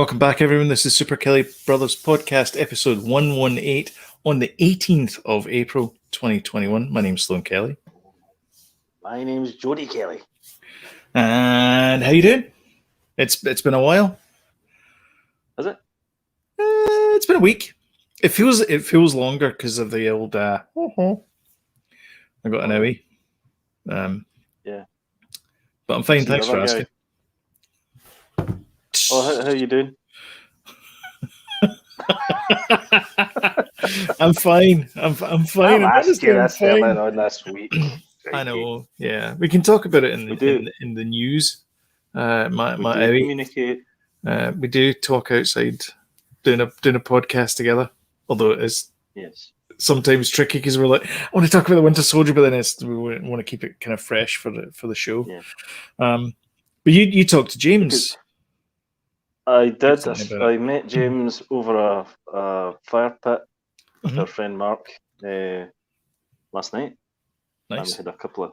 Welcome back, everyone. This is Super Kelly Brothers Podcast, episode 118 on the 18th of April, 2021. My name's Sloan Kelly. My name's Jody Kelly. And how you doing? It's been a while. Has it? It's been a week. It feels longer because of the old. I got an owie. Yeah. But I'm fine. Thanks for asking. Oh, how you doing? I'm fine. I'm fine. I'll ask you this earlier on this week. I know. Yeah, we can talk about it in the news. Communicate. We do talk outside, doing a podcast together. Although it is sometimes tricky because we're like, I want to talk about the Winter Soldier, but then we want to keep it kind of fresh for the show. Yeah. But you talked to James. I did. I met James over a fire pit with our friend Mark last night. Nice. And we had a couple of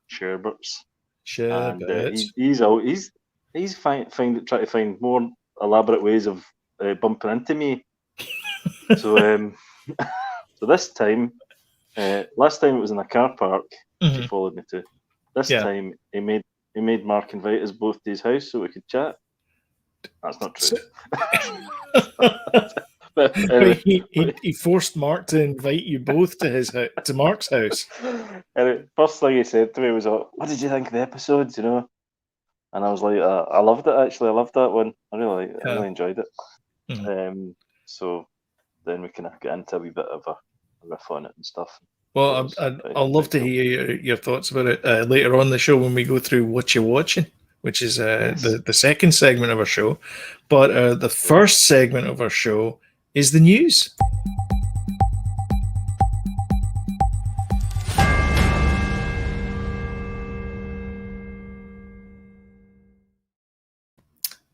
sherbets. Sherbets. He's trying to find more elaborate ways of bumping into me. So this time, last time it was in a car park. He followed me to. This time he made Mark invite us both to his house so we could chat. That's not true. But anyway, he forced Mark to invite you both to Mark's house. And first thing he said to me was, "What did you think of the episodes?" You know, and I was like, "I loved it. Actually, I loved that one. I really enjoyed it." So then we can get into a wee bit of a riff on it and stuff. Well, I'll love to hear your thoughts about it later on in the show when we go through what you're watching, which is the second segment of our show. But the first segment of our show is the news.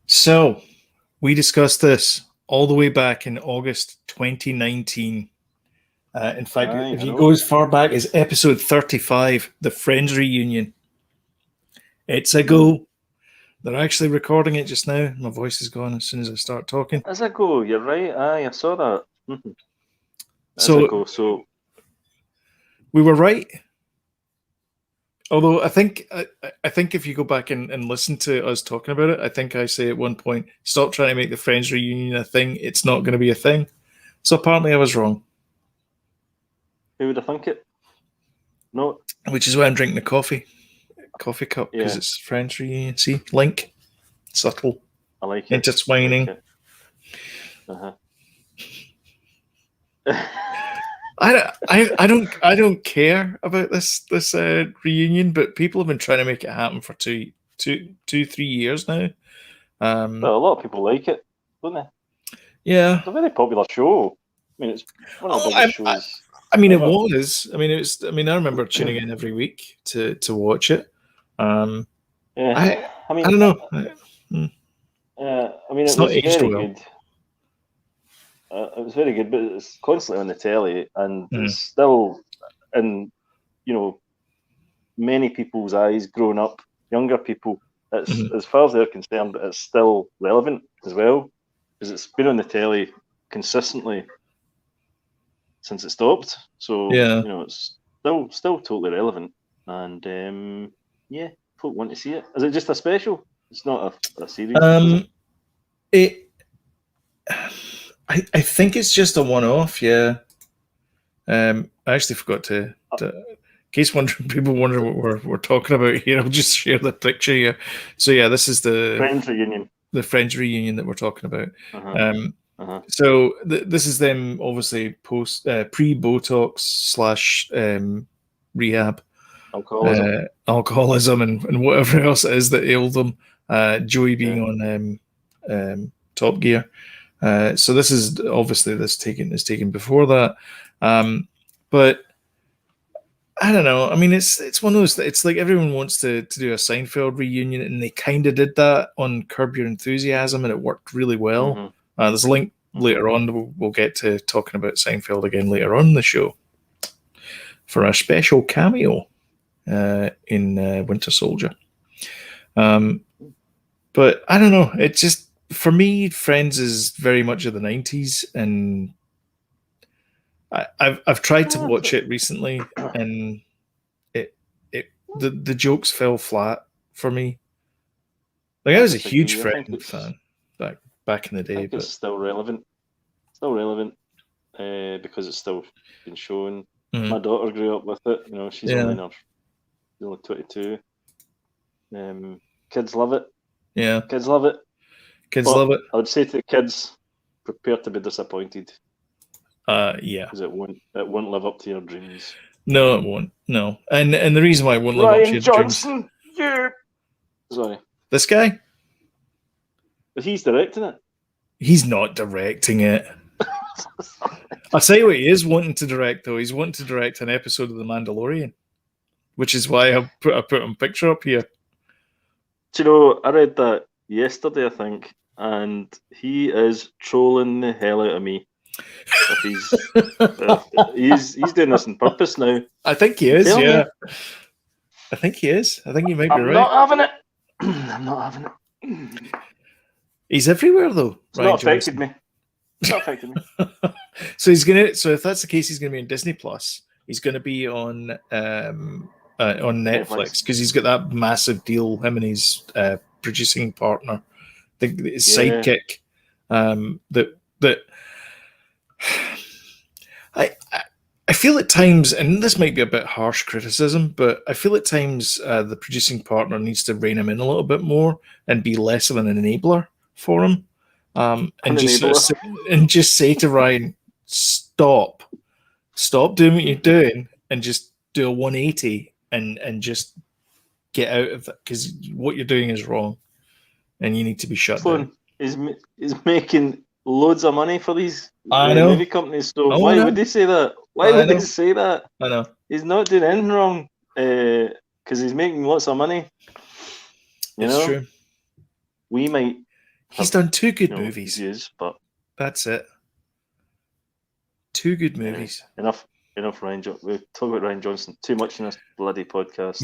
So, we discussed this all the way back in August 2019. In fact, if you go as far back as episode 35, the Friends reunion. It's a go. They're actually recording it just now. My voice is gone as soon as I start talking. As a go, you're right. I saw that. So we were right. Although I think if you go back and listen to us talking about it, I think I say at one point, stop trying to make the Friends reunion a thing. It's not going to be a thing. So apparently I was wrong. Who would have thunk it? No. Which is why I'm drinking a coffee cup because it's Friends reunion. See, link, subtle. I like it. Intertwining. I I don't care about this reunion, but people have been trying to make it happen for 3 years now. Well, a lot of people like it, don't they? Yeah, it's a very popular show. I mean, it's one of the biggest shows. I mean, it was. I mean, I remember tuning in every week to watch it. I don't know. I mean, it's not aged well. Good. It was very good, but it's constantly on the telly, and it's still in, many people's eyes growing up, younger people. It's as far as they're concerned, it's still relevant as well, because it's been on the telly consistently since it stopped. So it's still totally relevant, and folk want to see it. Is it just a special? It's not a series. I think it's just a one-off. Yeah. I actually forgot to in case people wonder what we're talking about here, I'll just share the picture here. So yeah, this is the Friends reunion. The Friends reunion that we're talking about. So this is them obviously pre-Botox / rehab, alcoholism and whatever else it is that ailed them. Joey being on Top Gear. So this is obviously is taken before that. But I don't know. I mean, it's one of those. It's like everyone wants to do a Seinfeld reunion, and they kind of did that on Curb Your Enthusiasm, and it worked really well. There's a link later on. We'll get to talking about Seinfeld again later on in the show for a special cameo in Winter Soldier. But I don't know. It just for me, Friends is very much of the 90s, and I've tried to watch it recently, and the jokes fell flat for me. Like I was a huge Friends fan back in the day, I think but it's still relevant. Still relevant because it's still been shown. My daughter grew up with it. She's only 22. Kids love it. Yeah, kids love it. Kids love it. I would say to the kids, prepare to be disappointed. Yeah, because it won't live up to your dreams. No, it won't. No, and the reason why it won't live up to your Johnson, dreams. yeah. Sorry, this guy. But he's directing it. He's not directing it. I'll tell you what he is wanting to direct, though. He's wanting to direct an episode of The Mandalorian, which is why I put a picture up here. Do you know, I read that yesterday, I think, and he is trolling the hell out of me. He's doing this on purpose now. I think he is, yeah. I think he is. I think you might be right. I'm not having it. I'm not having it. He's everywhere, though. It's not affected me. It's not affected me. So if that's the case, he's gonna be on Disney Plus. He's gonna be on Netflix because he's got that massive deal. Him and his producing partner, his sidekick. That I feel at times, and this might be a bit harsh criticism, but I feel at times the producing partner needs to rein him in a little bit more and be less of an enabler for him, and just say to Ryan, stop doing what you're doing, and just do a 180 and just get out of that, because what you're doing is wrong, and you need to be shut down. Is making loads of money for these movie companies. So why would they say that? Why would they say that? I know. He's not doing anything wrong because he's making lots of money. It's true. We might. He's done 2 good movies. But that's it. 2 good movies. Enough, Ryan. We talk about Rian Johnson too much in this bloody podcast.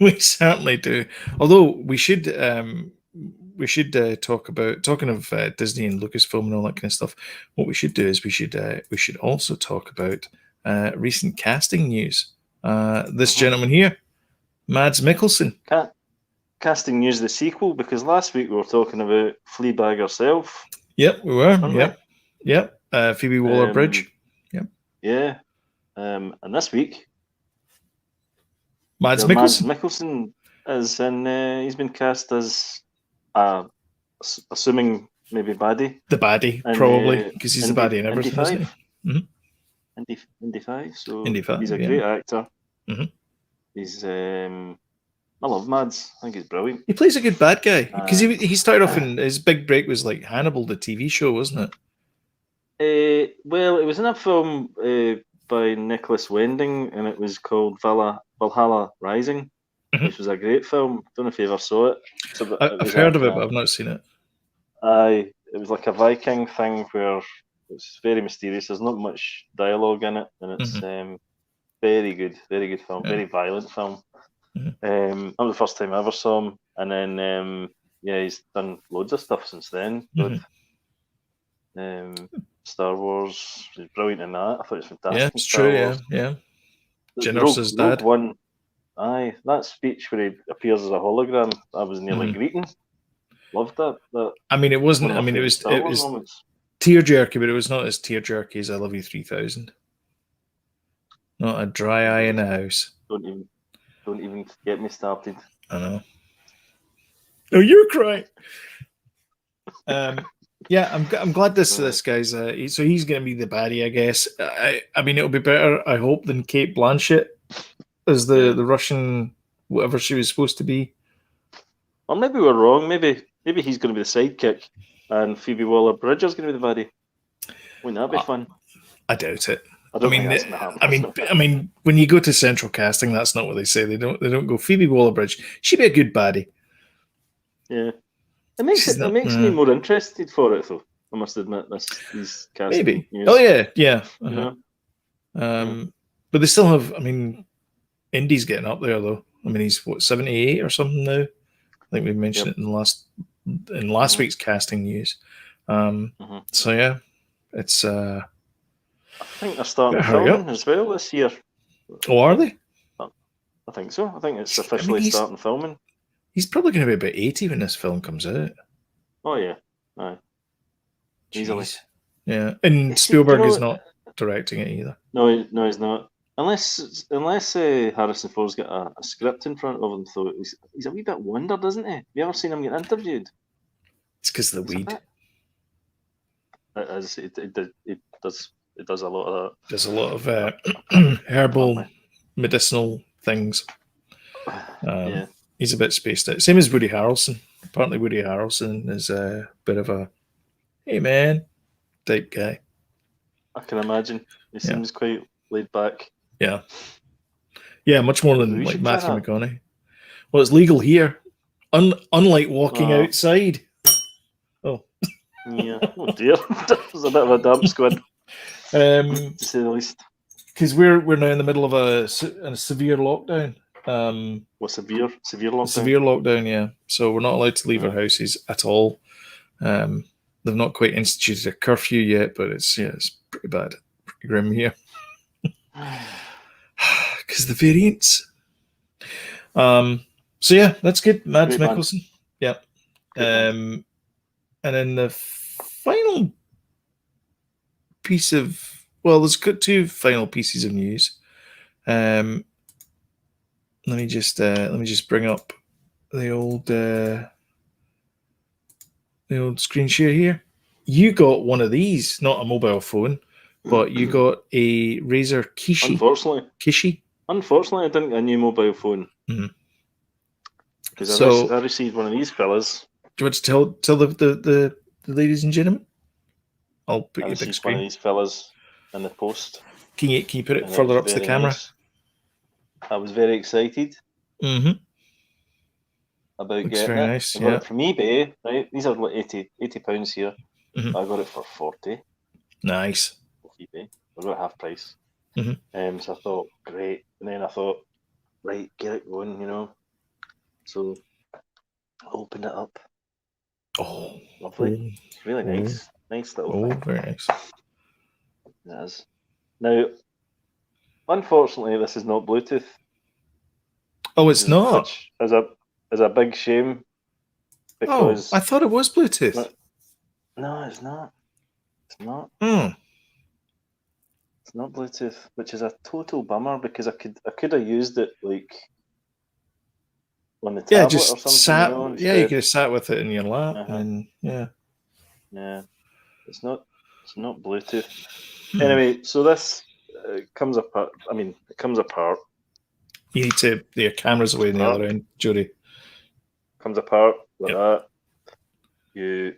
We certainly do. Although we should talk about, talking of Disney and Lucasfilm and all that kind of stuff. What we should do is we should also talk about recent casting news. This gentleman here, Mads Mikkelsen. Casting news, the sequel, because last week we were talking about Fleabag herself. Yep, we were. Yep. Phoebe Waller-Bridge. Yep. Yeah. And this week, Mads Mikkelsen. Mads Mikkelsen is in. He's been cast as, assuming maybe baddie. The baddie, probably, because he's the baddie in everything, isn't he? Indy 5. So Indy 5, he's a great actor. Mm-hmm. He's. I love Mads. I think he's brilliant. He plays a good bad guy, because he started off in his big break was like Hannibal, the TV show, wasn't it? Well, it was in a film by Nicholas Winding, and it was called Valhalla Rising, which was a great film. Don't know if you ever saw it. I've heard of it, but I've not seen it. It was like a Viking thing where it's very mysterious. There's not much dialogue in it, and it's very good film, very violent film. That was the first time I ever saw him, and then he's done loads of stuff since then. Star Wars, he's brilliant in that. I thought it was fantastic. Yeah, it's true. Yeah. Generous dad. One, that speech where he appears as a hologram, I was nearly greeting. Loved that. I mean, it wasn't. I mean, it was tearjerky, but it was not as tearjerky as I Love You 3000. Not a dry eye in the house. Don't even get me started. I know. Oh, you're crying. Yeah, I'm glad this guy's. So he's going to be the baddie, I guess. I mean, it'll be better, I hope, than Cate Blanchett as the Russian whatever she was supposed to be. Or maybe we're wrong. Maybe he's going to be the sidekick, and Phoebe Waller-Bridge is going to be the baddie. Wouldn't that be fun? I doubt it. I mean, when you go to central casting, that's not what they say. They don't go Phoebe Waller-Bridge. She'd be a good baddie. Yeah, it makes me more interested for it, though. I must admit, these casting. Maybe. News. Oh yeah. But they still have. I mean, Indy's getting up there though. I mean, he's 78 or something now. I think we mentioned it in the last in last week's casting news. So yeah, it's. I think they're starting hurry filming up. as well this year. Oh, are they? I think so. I think it's officially starting filming. He's probably going to be about 80 when this film comes out. Oh yeah, aye. Easily. Yeah, and Spielberg is not directing it either. No, he's not. Unless Harrison Ford's got a script in front of him, so he's a wee bit wondered, isn't he? Have you ever seen him get interviewed? It's because of the weed. It does a lot of that. There's a lot of herbal, medicinal things. Yeah. He's a bit spaced out. Same as Woody Harrelson. Apparently Woody Harrelson is a bit of a, hey man, type guy. I can imagine. He seems quite laid back. Yeah. Yeah, much more than like Matthew McConaughey. Well, it's legal here. Unlike walking outside. Oh. Yeah. Oh dear. That was a bit of a damp squid. To say the least. Because we're now in the middle of a severe lockdown. Severe lockdown? Severe lockdown, yeah. So we're not allowed to leave our houses at all. They've not quite instituted a curfew yet, but it's pretty bad, pretty grim here. Because the variants. So yeah, that's good. Mads Mikkelsen. Yeah. And then the final piece of there's two final pieces of news. Let me just bring up the old screen share here. You got one of these, not a mobile phone, but you got a Razer Kishi. Unfortunately, I didn't get a new mobile phone. Because I received one of these fellas. Do you want to tell the ladies and gentlemen? I'll put you big screen. One of these fellas in the post. Can you put it further up to the camera? Nice. I was very excited about getting it. Nice, I got it from eBay, right? These are like £80 here. I got it for 40. Nice. eBay. I got it half price. So I thought, great. And then I thought, right, get it going, you know. So I opened it up. Oh, lovely. It's really nice. Nice little thing. Very nice. It is. Now, unfortunately, this is not Bluetooth. Oh, it's not. Which is a big shame. Because I thought it was Bluetooth. No, it's not. It's not. It's not Bluetooth, which is a total bummer because I could have used it like on the tablet or something. You could have sat with it in your lap, and yeah. It's not Bluetooth. Anyway, so this comes apart. I mean, it comes apart. You need to. Your camera's away on the other end, Jody. Comes apart like that. You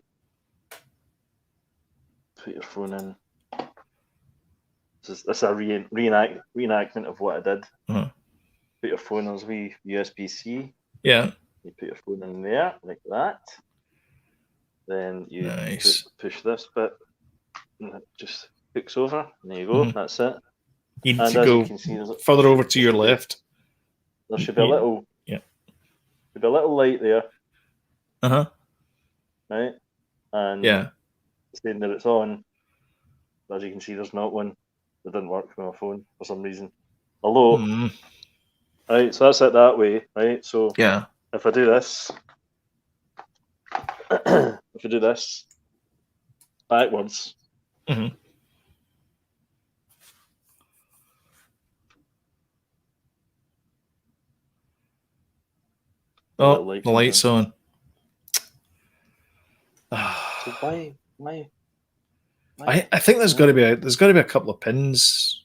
put your phone in. This is a reenactment of what I did. Put your phone on wee USB-C. Yeah. You put your phone in there like that. Then you push this bit, and it just hooks over. And there you go. That's it. You need to go further over to your left. There should be a little. Should be a little light there. Right. And saying that it's on. As you can see, there's not one. It didn't work for my phone for some reason. Although, right, so that's it that way, right? So if I do this, backwards, the light's on. So why? I think there's got to be a couple of pins,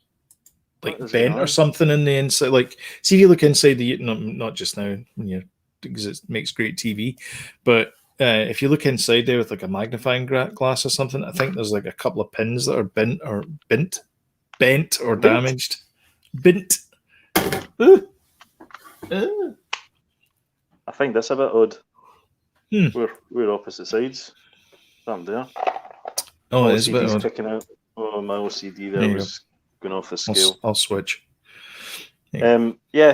like bent or something in the inside. Like, see if you look inside the not just now because it makes great TV, but if you look inside there with like a magnifying glass or something, I think there's like a couple of pins that are bent or damaged. Bent. I think that's a bit odd. We're opposite sides. I'm there. Oh, it is a bit odd. Kicking out. Oh, my OCD there was going off the scale. I'll switch.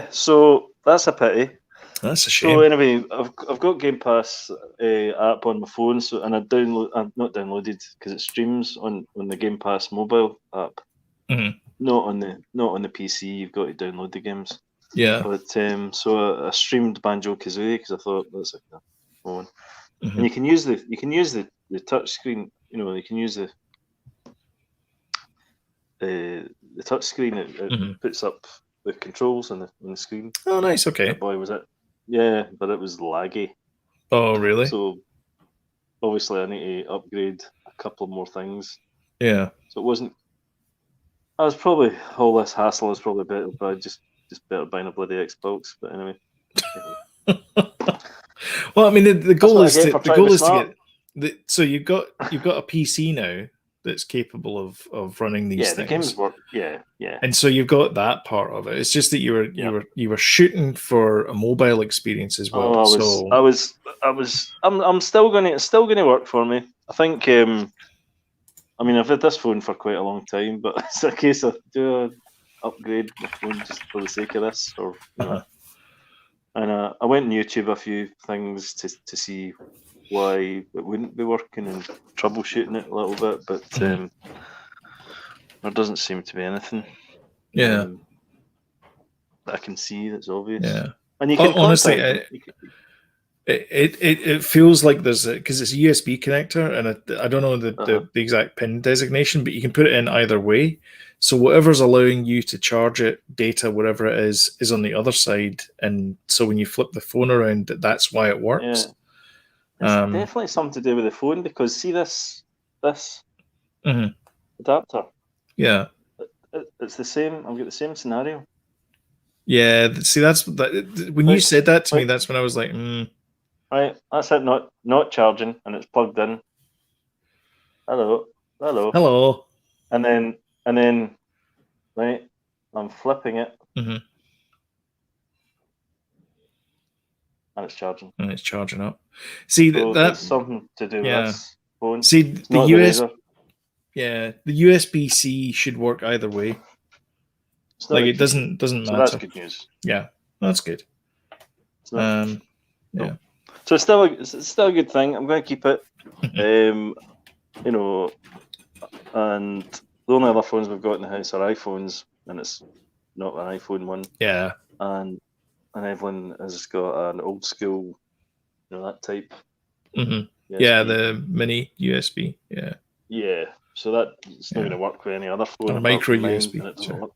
So that's a pity. That's a So shame. anyway, I've got Game Pass app on my phone, so and I've not downloaded because it streams on the Game Pass mobile app, Mhm. not on the PC. You've got to download the games. Yeah. But so I streamed Banjo Kazooie because I thought that's a phone, and Mhm. you can use the touch screen. You know, you can use the touch screen. It Mhm. puts up the controls on the screen. Oh, nice. But Okay. boy, was it! Yeah, but it was laggy. Oh, really? So obviously, I need to upgrade a couple more things. Yeah. So it wasn't. I was probably all this hassle is probably better, but I just better buying a bloody Xbox. But anyway, Well, I mean, the that's goal what I is get to for trying to be smart. get so you've got a PC now that's capable of running these Yeah, the things, games work. Yeah, yeah, and so you've got that part of it. It's just that yeah. you were shooting for a mobile experience as well. Oh, So I'm still going to it's still going to work for me. I think. I mean, I've had this phone for quite a long time, but it's a case of do I upgrade my phone just for the sake of this, or you know. uh-huh. And I went on YouTube a few things to see why it wouldn't be working and troubleshooting it a little bit, but there doesn't seem to be anything Yeah, that I can see that's obvious. yeah. And you can Honestly, contact them. it feels like there's because it's a USB connector, and I don't know Uh-huh. the exact pin designation, but you can put it in either way. So whatever's allowing you to charge it, data, whatever it is on the other side, and so when you flip the phone around, that's why it Yeah, works. it's Um, definitely something to do with the phone because see this mhm. adapter. Yeah, It's the same. I've got the same scenario. yeah. See, that's that. When you Right, said that to me, right, that's when I was like, right. That's it. Not charging, and it's plugged in. Hello, hello. hello. And then right, I'm flipping it, Hmm. and it's charging. And it's charging up. See So that it's something to do with yeah. this phone. See It's the not the US razor. yeah the USB C should work either way. It's not Like the it key. doesn't So that's matter. good news. Yeah, that's good. It's not. Yeah. No. So it's still a good thing. I'm going to keep it. You know, and the only other phones we've got in the house are iPhones, and it's not an iPhone one. Yeah. And Evelyn has got an old school, that type. Hmm. USB. Yeah, the mini USB. Yeah. Yeah. So it's not going to work with any other phone Or apart micro from mine, USB. and it doesn't Sure. work.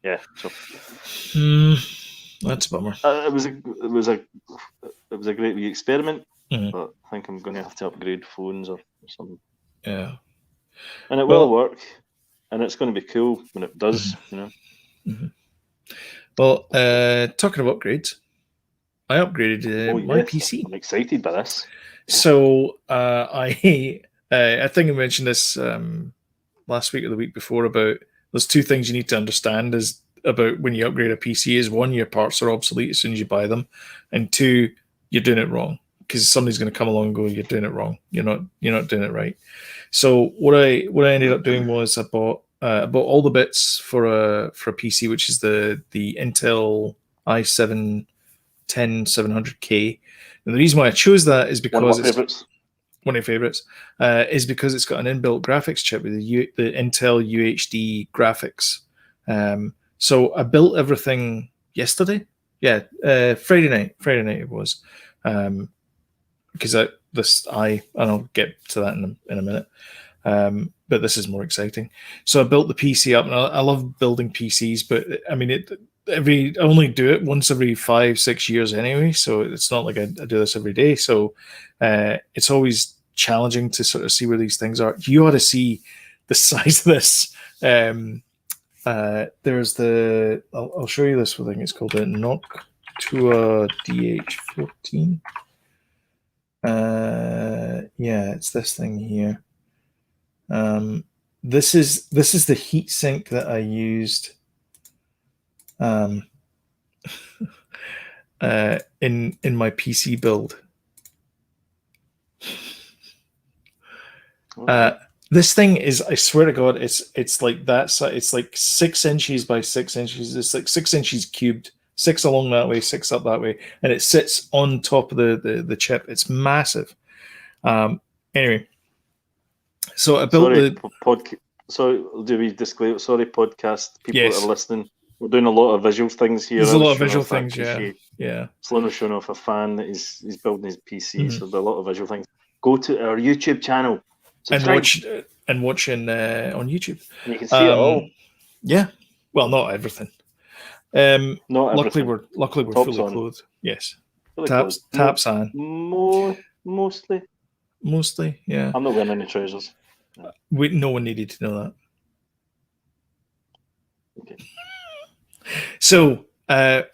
Yeah. So That's a bummer. it was a great wee experiment, Mhm. but I think I'm going to have to upgrade phones or something. Yeah. And it Well- will work, and it's going to be cool when it does. Mhm. Well, talking of upgrades, I upgraded my Yes, PC. I'm excited by this. So I think I mentioned this last week or the week before about there's two things you need to understand is about when you upgrade a PC is one, your parts are obsolete as soon as you buy them, and two, you're doing it wrong because somebody's going to come along and go, you're doing it wrong. You're not doing it right. So what I ended up doing was I bought all the bits for a PC, which is the Intel i7 10700K. And the reason why I chose that is One of because my it's favourites. one of your favorites, is because it's got an inbuilt graphics chip with the Intel UHD graphics. So I built everything yesterday. Yeah, Friday night. Friday night it was, because and I'll get to that in a minute. But this is more exciting. So I built the PC up, and I love building PCs. But I mean, I only do it once every 5-6 years anyway. So it's not like I do this every day. So it's always challenging to sort of see where these things are. You ought to see the size of this. There's I'll show you this thing. It's called a Noctua DH14. Yeah, it's this thing here. This is the heatsink that I used in my PC build. This thing is, I swear to God, it's like that size. It's like 6 inches by 6 inches. It's like 6 inches cubed 6 along that way, 6 up that way, and it sits on top of the chip. It's massive. Anyway, so I built So do we disclaim? Sorry, podcast people Yes. that are listening. We're doing a lot of visual things here. There's a lot of visual things, yeah. Slimmer's showing off a fan that he's building his PC, so there's a lot of visual things. Go to our YouTube channel and watch on YouTube. And you can see it all. Yeah, well, not everything. Not luckily everything. we're Tops fully on. clothed. Yes, Fully taps on. Mostly. Yeah. I'm not wearing any trousers. No one needed to know that. Okay. So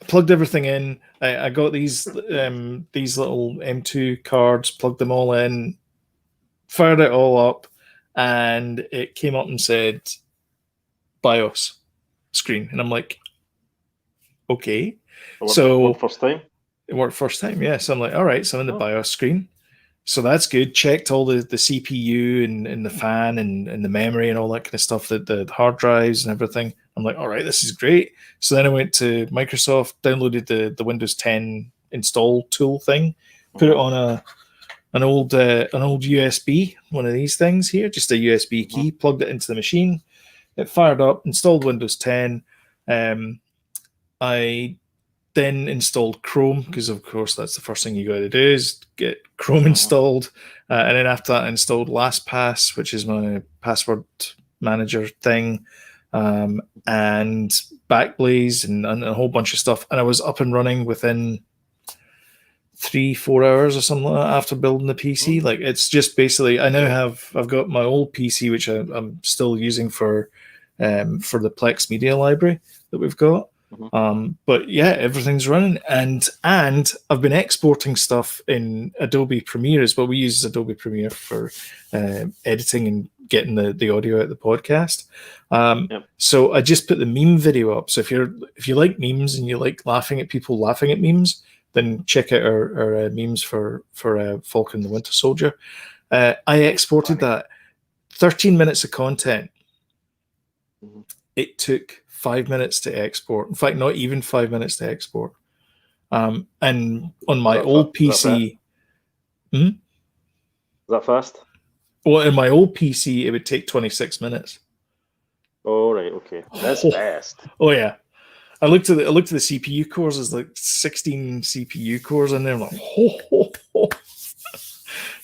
plugged everything in. I got these little M2 cards, plugged them all in, fired it all up, and it came up and said BIOS screen, and I'm like, okay. So first time. It worked first time, yeah. So I'm like, all right, so I'm in the BIOS screen. So that's good. Checked all the CPU and the fan and the memory and all that kind of stuff, the hard drives and everything. I'm like, all right, this is great. So then I went to Microsoft, downloaded the Windows 10 install tool thing, put it on an old USB, one of these things here, just a USB key, plugged it into the machine. It fired up, installed Windows 10. I then installed Chrome, because of course that's the first thing you got to do is get Chrome installed, and then after that I installed LastPass, which is my password manager thing, and Backblaze and a whole bunch of stuff, and I was up and running within 3-4 hours or something like that after building the PC. Like, it's just basically, I've got my old PC which I'm still using for the Plex Media Library that we've got. But yeah, everything's running, and I've been exporting stuff in Adobe Premiere as well. We use Adobe Premiere for editing and getting the audio out of the podcast. So I just put the meme video up. So if you like memes and you like laughing at people laughing at memes, then check out our memes for Falcon the Winter Soldier. I exported that 13 minutes of content. It took 5 minutes to export. In fact, not even 5 minutes to export. And on my old PC... Is that fast? Well, in my old PC, it would take 26 minutes. Oh, right, okay. That's fast. Oh, yeah. I looked at the CPU cores. There's like 16 CPU cores in there. I'm like,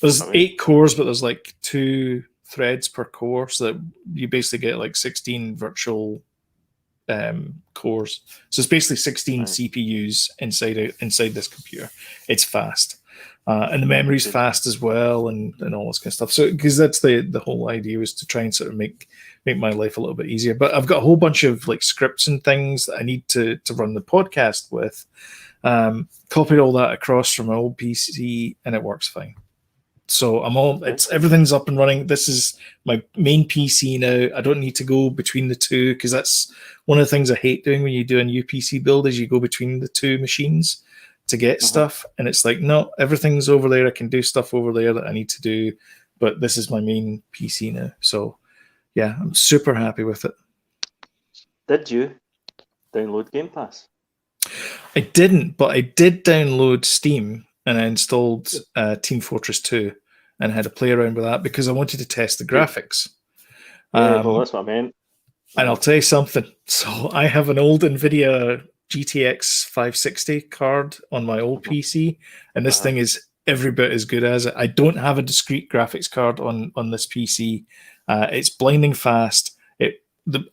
There's 8 cores, but there's like 2 threads per core, so that you basically get like 16 virtual cores. So it's basically 16 CPUs inside this computer. It's fast, and the memory's fast as well, and all this kind of stuff. So because that's the whole idea, was to try and sort of make my life a little bit easier. But I've got a whole bunch of like scripts and things that I need to run the podcast with. Copied all that across from my old PC, and it works fine. So everything's up and running. This is my main PC now. I don't need to go between the two, because that's one of the things I hate doing when you do a new PC build, is you go between the two machines to get stuff. And it's like, no, everything's over there. I can do stuff over there that I need to do, but this is my main PC now. So yeah, I'm super happy with it. Did you download Game Pass? I didn't, but I did download Steam, and I installed Team Fortress 2 and had to play around with that because I wanted to test the graphics. Well, that's what I meant. And I'll tell you something. So I have an old NVIDIA GTX 560 card on my old PC, and this thing is every bit as good as it. I don't have a discrete graphics card on this PC. It's blinding fast.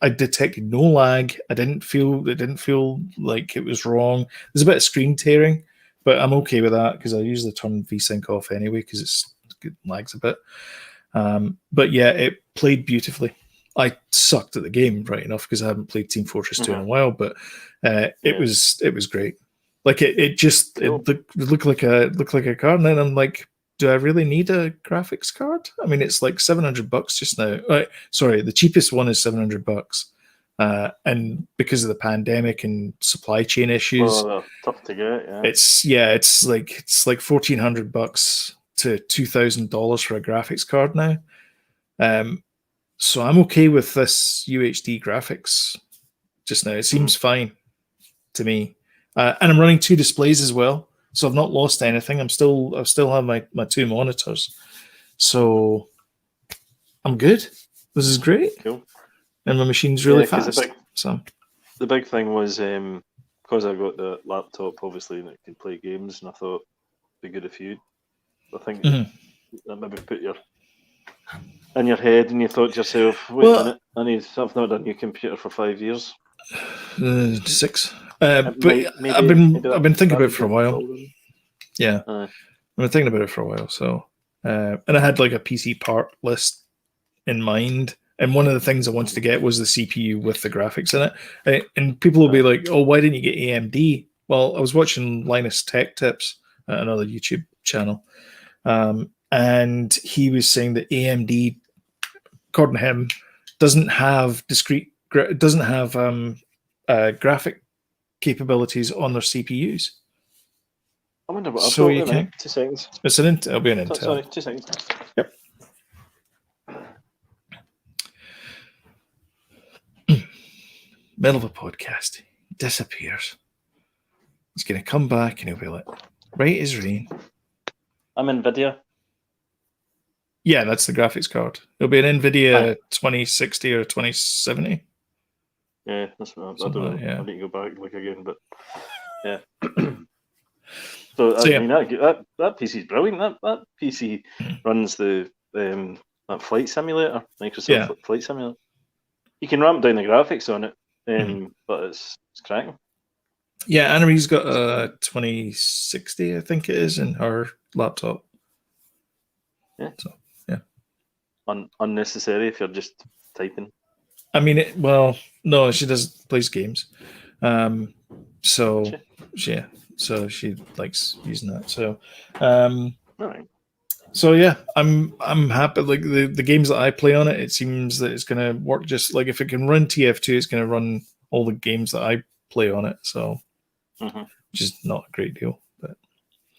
I detected no lag. It didn't feel like it was wrong. There's a bit of screen tearing, but I'm okay with that because I usually turn VSync off anyway because it lags a bit. But yeah, it played beautifully. I sucked at the game, right enough, because I haven't played Team Fortress 2 in a while, but it was great. Like it looked like a card, and then I'm like, do I really need a graphics card? I mean, it's like $700 just now. Sorry, the cheapest one is $700. And because of the pandemic and supply chain issues, tough to get. Yeah, it's like $1,400 to $2,000 for a graphics card now. So I'm okay with this UHD graphics just now. It seems fine to me. and I'm running 2 displays as well, so I've not lost anything. I still have my 2 monitors, so I'm good. This is great, Cool. and my machine's really 'cause fast. the big thing was because I got the laptop, obviously, and it can play games, and I thought it'd be good if you. I think that maybe put your in your head, and you thought to yourself, "Wait a minute, I've not done your computer for 5 years." 6, but maybe I've been thinking about it for a while. Yeah, I've been thinking about it for a while. So, and I had like a PC part list in mind. And one of the things I wanted to get was the CPU with the graphics in it. And people will be like, "Oh, why didn't you get AMD?" Well, I was watching Linus Tech Tips, another YouTube channel, and he was saying that AMD, according to him, doesn't have graphic capabilities on their CPUs. I wonder what I've So got. you can. 2 seconds. It'll be an Intel. Sorry, 2 seconds. Yep. Middle of a podcast, he disappears. He's going to come back and he'll be like, "Right as rain." I'm NVIDIA. Yeah, that's the graphics card. It'll be an NVIDIA 2060 or 2070. Yeah, that's what I don't know. I need to go back and look again, but yeah. I mean, that PC is brilliant. That PC runs the that flight simulator, Microsoft Flight Simulator. You can ramp down the graphics on it, but it's cracking. Yeah, Anna-Marie's got a 2060, I think it is, in her laptop. Yeah. So yeah. Unnecessary if you're just typing. I mean, no, she plays games. So she likes using that. So, right. So yeah, I'm happy. Like the games that I play on it, it seems that it's going to work just like if it can run TF2, it's going to run all the games that I play on it. So, which is not a great deal, but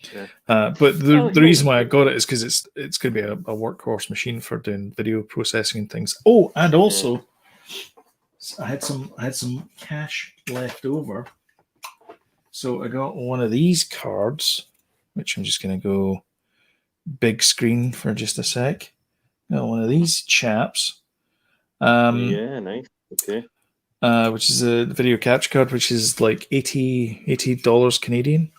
the reason why I got it is because it's going to be a workhorse machine for doing video processing and things. Oh, and also I had some cash left over, so I got one of these cards, which I'm just going to go big screen for just a sec. Got one of these chaps. Yeah, nice. Okay. Which is a video capture card, which is like $80 Canadian.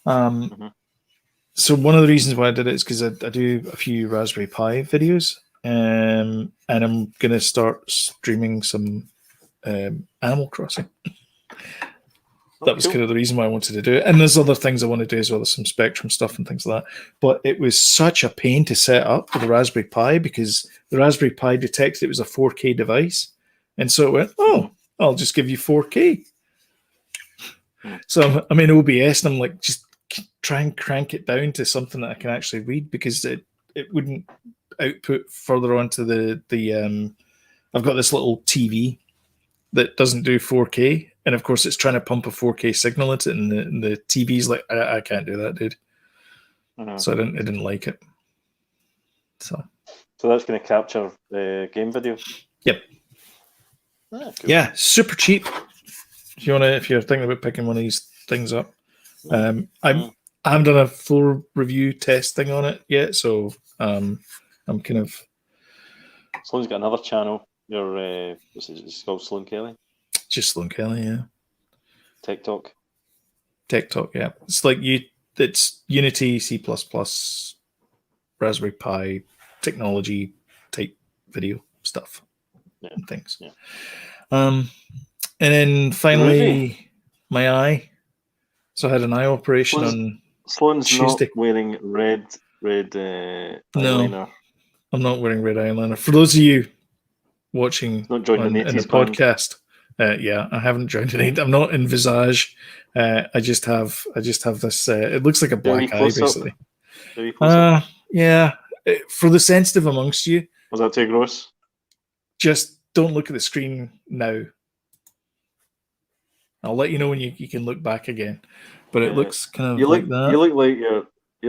So one of the reasons why I did it is because I do a few Raspberry Pi videos, and I'm gonna start streaming some Animal Crossing. That was kind of the reason why I wanted to do it. And there's other things I want to do as well. There's some Spectrum stuff and things like that. But it was such a pain to set up with the Raspberry Pi because the Raspberry Pi detected it was a 4K device. And so it went, "Oh, I'll just give you 4K. So I'm in OBS and I'm like, just try and crank it down to something that I can actually read because it wouldn't output further onto the I've got this little TV that doesn't do 4K, and of course it's trying to pump a 4K signal into it, and the TV's like, I can't do that, dude. So I didn't like it. So that's going to capture game video. Yep. Cool. Yeah, super cheap. If you're thinking about picking one of these things up, I haven't done a full review test thing on it yet, so I'm kind of. Sloan's got another channel. It's called Sloan Kelly. Just Sloan Kelly, yeah. Tech Talk, yeah. It's like it's Unity, C++, Raspberry Pi technology type video stuff and things. Yeah. And then finally, my eye. So I had an eye operation on Sloan's Tuesday. Not wearing red eyeliner. No, I'm not wearing red eyeliner. For those of you watching in the podcast, I haven't joined an. I'm not in Visage. I just have this. It looks like a black eye, basically. Yeah. For the sensitive amongst you, was that too gross? Just don't look at the screen now. I'll let you know when you can look back again. But it looks kind of like that. You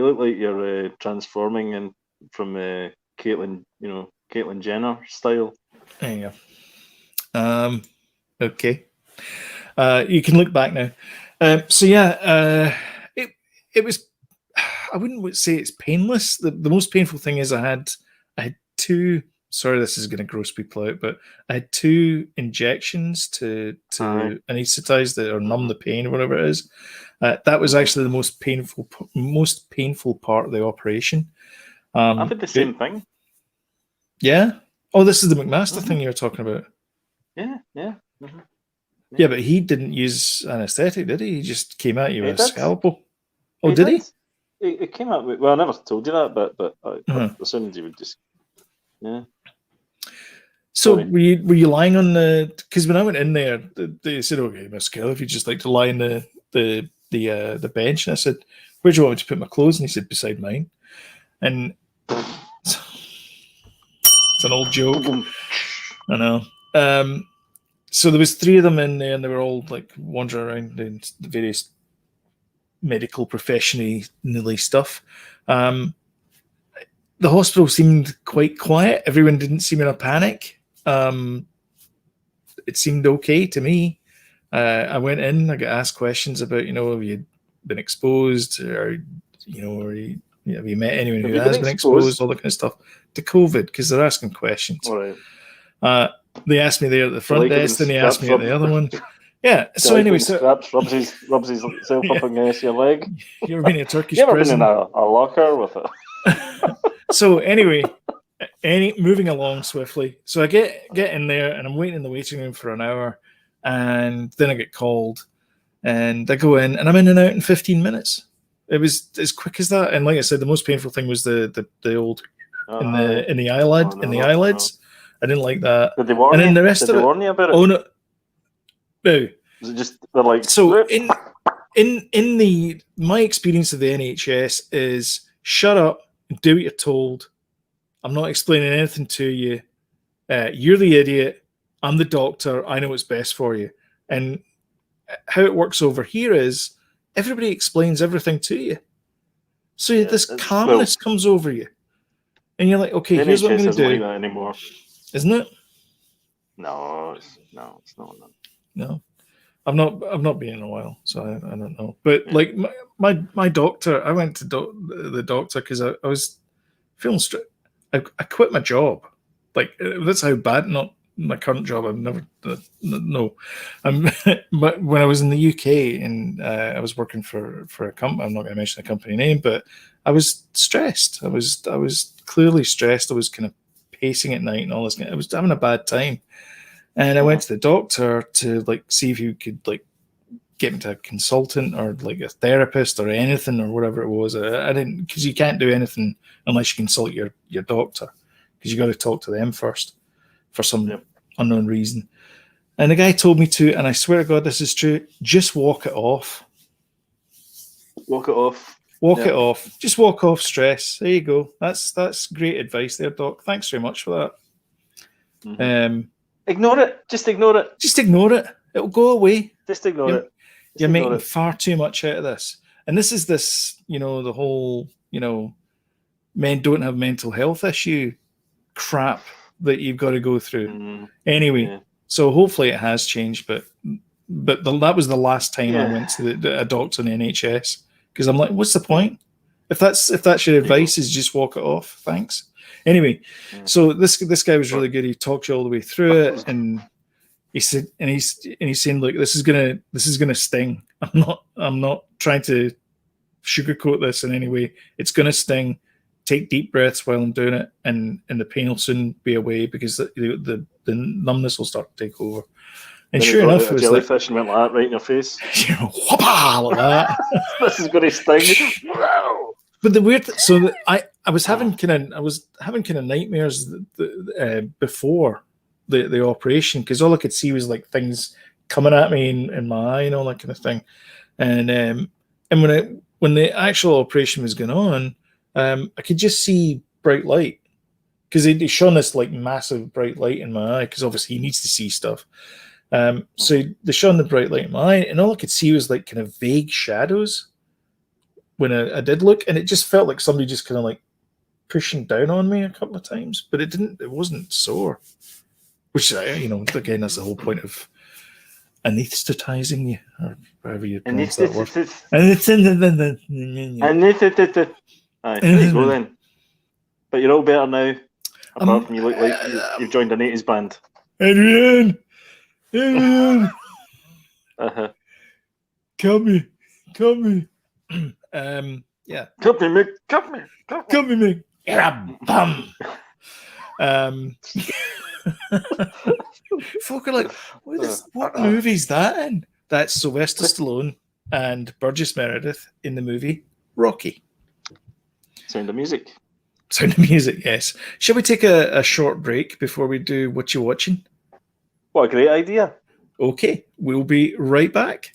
look like you're transforming and from Caitlyn Jenner style. There you go. Okay. You can look back now. So yeah, it was. I wouldn't say it's painless. The most painful thing is I had two. Sorry, this is going to gross people out, but I had two injections to anesthetize or numb the pain or whatever it is. That was actually the most painful part of the operation. I've had the same thing. Yeah. Oh, this is the McMaster thing you're talking about. Yeah. Yeah, but he didn't use anesthetic, did he? He just came at you with a scalpel. Oh, he did he? It came out with, well, I never told you that, but I assumed you would just, yeah. So were you lying on the? Because when I went in there, they said, "Okay, Miss Kelly, if you just like to lie on the bench," and I said, "Where do you want me to put my clothes?" And he said, "Beside mine." And it's an old joke, I know. So there was three of them in there, and they were all like wandering around doing the various medical professionally stuff. The hospital seemed quite quiet. Everyone didn't seem in a panic. It seemed okay to me. I went in. I got asked questions about, have you been exposed, or have you met anyone who has been exposed, all that kind of stuff to COVID, because they're asking questions. All right. They asked me there at the front desk, then they asked me at the other one. Yeah. So anyway, scraps rubs himself up against your leg. You ever been in a Turkish prison? Been in a locker with it? So anyway, moving along swiftly. So I get in there and I'm waiting in the waiting room for an hour, and then I get called, and I go in and I'm in and out in 15 minutes. It was as quick as that. And like I said, the most painful thing was the old in the eyelids. I didn't like that. Did they warn you? Did they warn you about it? Oh no. No. Was it just they're like so in my experience of the NHS is shut up and do what you're told. I'm not explaining anything to you. You're the idiot. I'm the doctor. I know what's best for you. And how it works over here is everybody explains everything to you. So this calmness comes over you. And you're like, okay, here's what I'm going to do. Like that anymore. Isn't it? No, it's not. No. I've not been in a while, so I don't know. But like my doctor, I went to the doctor because I was feeling stressed. I quit my job. Like that's how bad. Not my current job. I've never no. But when I was in the UK and I was working for a company, I'm not going to mention the company name, but I was stressed. I was clearly stressed. I was kind of pacing at night and all this. I was having a bad time. And I went to the doctor to see if you could get me to a consultant or a therapist or anything or whatever it was. I didn't, because you can't do anything unless you consult your doctor, because you got to talk to them first for some unknown reason. And the guy told me to, and I swear to God this is true, just walk it off. Walk it off. Walk it off. Just walk off stress. There you go. That's great advice there, Doc. Thanks very much for that. Mm-hmm. Ignore it. Just ignore it. Just ignore it. It'll go away. Just ignore it. You're making far too much out of this. And this is the whole, men don't have mental health issue crap that you've got to go through. Anyway, so hopefully it has changed, but that was the last time I went to a doctor in the NHS, because I'm like, what's the point? If that's your advice, is just walk it off. Thanks. Anyway, so this guy was really good. He talked you all the way through it, and he said, and he's saying, look, this is gonna sting. I'm not trying to sugarcoat this in any way. It's gonna sting. Take deep breaths while I'm doing it, and the pain will soon be away, because the numbness will start to take over. And sure enough, it was jellyfish and went like that right in your face. Whoppa, like that. This is gonna sting. But the weird, so I was having kind of nightmares before the operation, because all I could see was things coming at me in my eye and all that kind of thing, and when the actual operation was going on, I could just see bright light, because they shone this massive bright light in my eye, because obviously he needs to see stuff. So they shone the bright light in my eye, and all I could see was kind of vague shadows when I did look, and it just felt like somebody just kind of pushing down on me a couple of times, but it wasn't sore, which, again, that's the whole point of anesthetizing you, or however you pronounce that word. Aye, there you go then. But you're all better now. Apart from you look like you've joined an 80s band. Adrian! Uh-huh. Come me. Yeah. Cut me, Mick. Cut me, Mick. You're a bum. Folk are like, what movie's that in? That's Sylvester Stallone and Burgess Meredith in the movie Rocky. Sound of Music. Sound of Music, yes. Shall we take a short break before we do What You Watching? What a great idea. Okay, we'll be right back.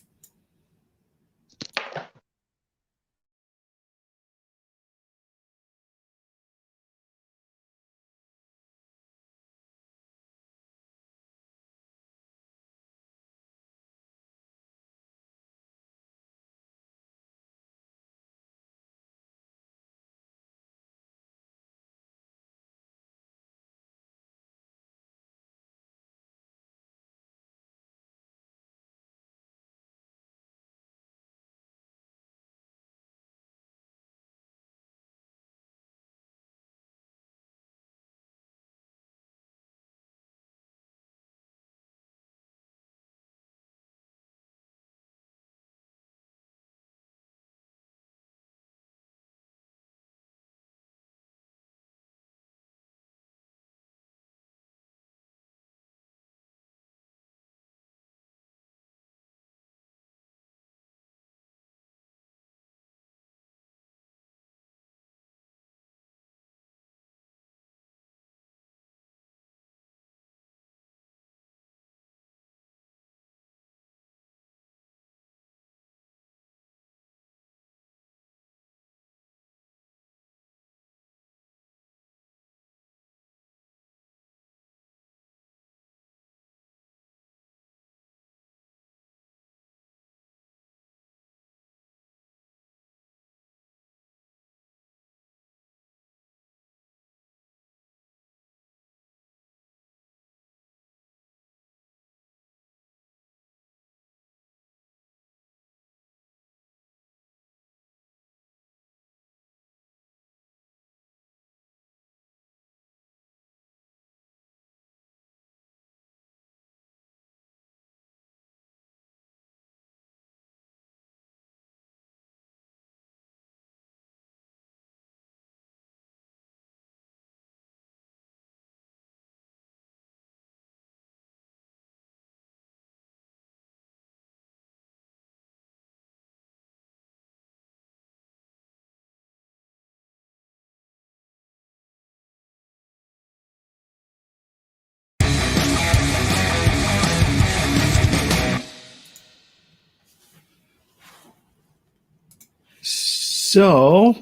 So,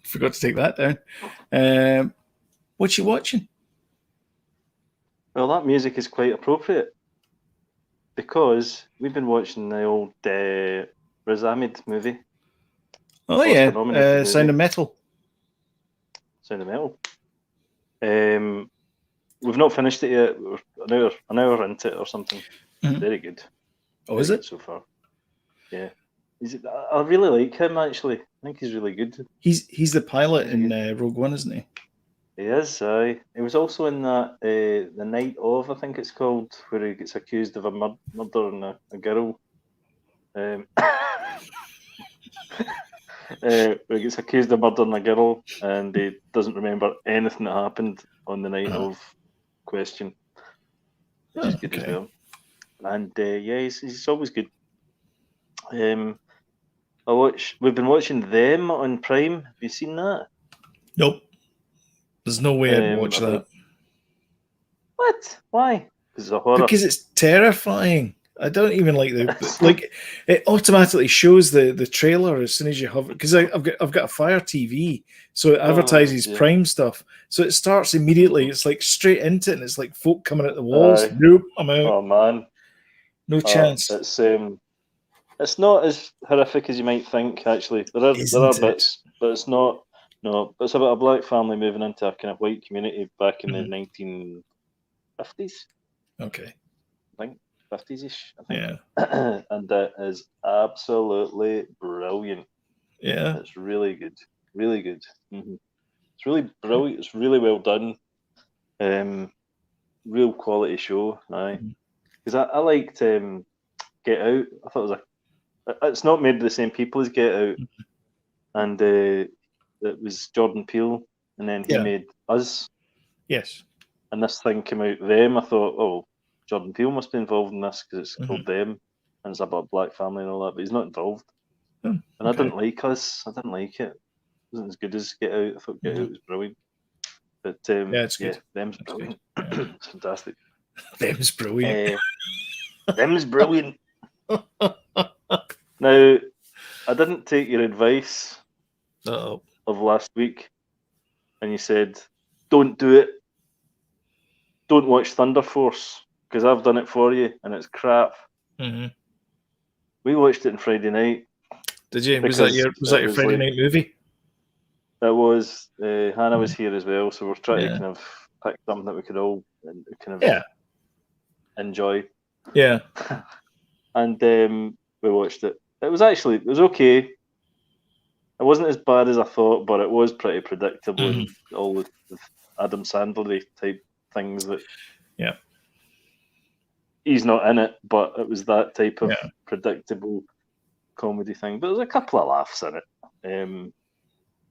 forgot to take that down. What you watching? Well, that music is quite appropriate because we've been watching the old Riz Ahmed movie. Oh yeah, Sound of Metal. Sound of Metal. We've not finished it yet. We're an hour into it or something. Mm-hmm. Very good. Oh, is it? So far. Yeah. I really like him, actually. I think he's really good. He's the pilot in Rogue One, isn't he? He is, aye. He was also in that The Night Of, I think it's called, where he gets accused of a murdering a girl. Where he gets accused of murdering a girl and he doesn't remember anything that happened on the night of question. Which is good as well. And yeah, he's always good. We've been watching Them on Prime. Have you seen that? Nope. There's no way I'd watch that. What? Why? Because it's a horror. Because it's terrifying. I don't even like like it automatically shows the trailer as soon as you hover, because I've got a Fire TV, so it advertises Prime stuff. So it starts immediately. It's like straight into it, and it's like folk coming at the walls. Nope, I'm out. Oh man, no chance. It's not as horrific as you might think. Actually, there are bits, but it's not. No, it's about a black family moving into a kind of white community back in the 1950s. Okay. 50s-ish, I think. Yeah. And it is absolutely brilliant. Yeah. It's really good. Really good. It's really brilliant. It's really well done. Real quality show. Aye. Because I liked Get Out. I thought it was it's not made by the same people as Get Out. And it was Jordan Peele. And then he Yeah. made Us. Yes. And this thing came out Them. I thought, oh, Jordan Peele must be involved in this because it's called Them. And it's about a black family and all that. But he's not involved. Oh, and I didn't like Us. I didn't like it. It wasn't as good as Get Out. I thought Get Out was brilliant. But yeah, it's good. Them's brilliant. Yeah. It's fantastic. Them's brilliant. Them's brilliant. Now, I didn't take your advice of last week, and you said, don't do it. Don't watch Thunder Force, because I've done it for you, and it's crap. We watched it on Friday night. Did you? Was that your Friday night movie? It was. Hannah was here as well, so we're trying to kind of pick something that we could all kind of enjoy. Yeah. And we watched it. It was okay. It wasn't as bad as I thought, but it was pretty predictable and all the Adam Sandler type things that. Yeah. He's not in it, but it was that type of predictable comedy thing. But there's a couple of laughs in it.